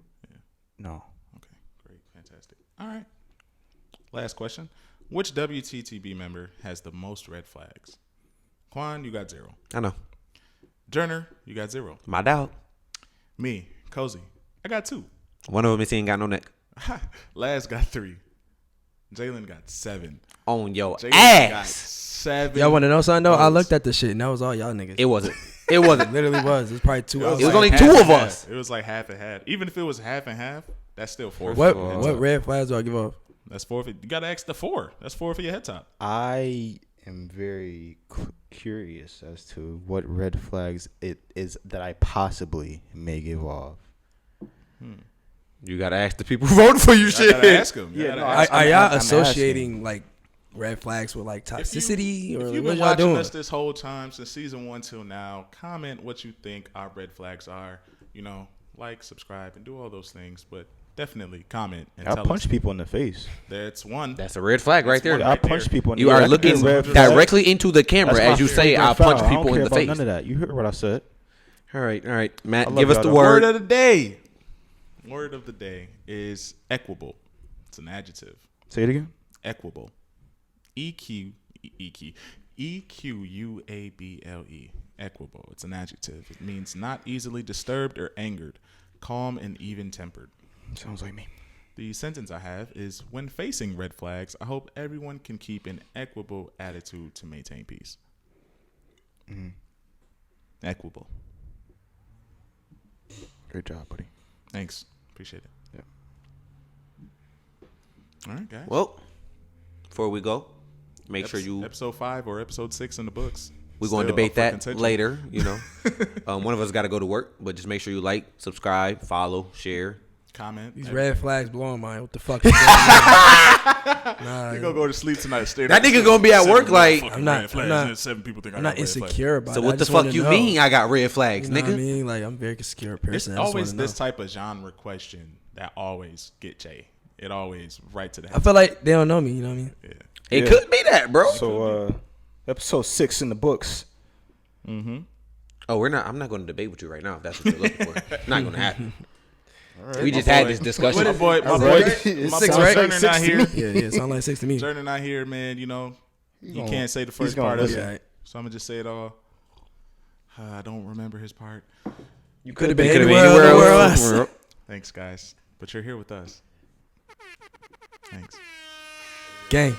No. Okay, great, fantastic. All right. Last question. Which WTTB member has the most red flags? Quan, you got 0. I know. Jurner, you got 0. My doubt. Me, Cozy, I got 2. One of them is he ain't got no neck Laz got 3. Jalen got 7. on your Jalen got ass. 7. Y'all want to know something though? I votes. looked at the shit and that was all y'all niggas. It wasn't. It wasn't. literally was. It was probably 2 hours. It was only half 2 and of half. us. It was like half and half. Even if it was half and half, that's still 4. What red flags do I give off? That's 4. You gotta ask the 4. That's 4 for your head top. I am very curious as to what red flags it is that I possibly may give off. You gotta ask the people who voted for you. I Shit. gotta ask him. Yeah, no, Are y'all I'm associating like red flags with like If toxicity or you've like, been what y'all watching doing? us this whole time since season 1 till now, comment what you think our red flags are. You know, like, subscribe, and do all those things. But definitely comment and I tell punch us. people in the face. That's one. That's a red flag right there. one I right punch there. people in the You face. are That could be a looking red flag. directly into the camera That's my as you say, favorite "I foul. punch I don't people in care the about face." None of that. You heard what I said. All right, Matt, I love give us y'all the though. word. Word of the day. Word of the day is equable. It's an adjective. Say it again. Equable. EQUABLE. Equable. It's an adjective. It means not easily disturbed or angered, calm and even tempered. Sounds like me. The sentence I have is, when facing red flags, I hope everyone can keep an equable attitude to maintain peace. Equable. Great job, buddy. Thanks. Appreciate it. Yeah. All right, guys. Well, before we go, make sure you. Episode 5 or episode 6 in the books. We're going to Still debate up for that contention. later. You know, one of us got to go to work, but just make sure you like, subscribe, follow, share. Comment. These red flags blowing mine. What the fuck? Is going on? Nah, You gonna go to sleep tonight? Stay That nigga gonna be at work like- I'm not- and 7 people think I'm not insecure about So it. I what the just fuck wanna you know. mean? I got red flags, You know what I nigga. mean? Like, I'm a very secure It's person. I just always wanna this know. type of genre question that always get Jay. It always right to the I head. feel like they don't know me. You know what I mean? Yeah. It Yeah. could be that, bro. So, episode 6 in the books. Oh, I'm not going to debate with you right now. If that's what you're looking for, not going to happen. right. We just My had boy- this discussion. My boy, It's my 6, boy right? Jurn not here. Yeah, yeah. Sound like 6 to me. Jurn not here, man. You know, you gonna- can't say the he's first gonna part of listen. it. Yeah, right. So I'm gonna just say it all. I don't remember his part. You could have It been could've been anywhere else. Thanks, guys. But you're here with us. Thanks. Gang.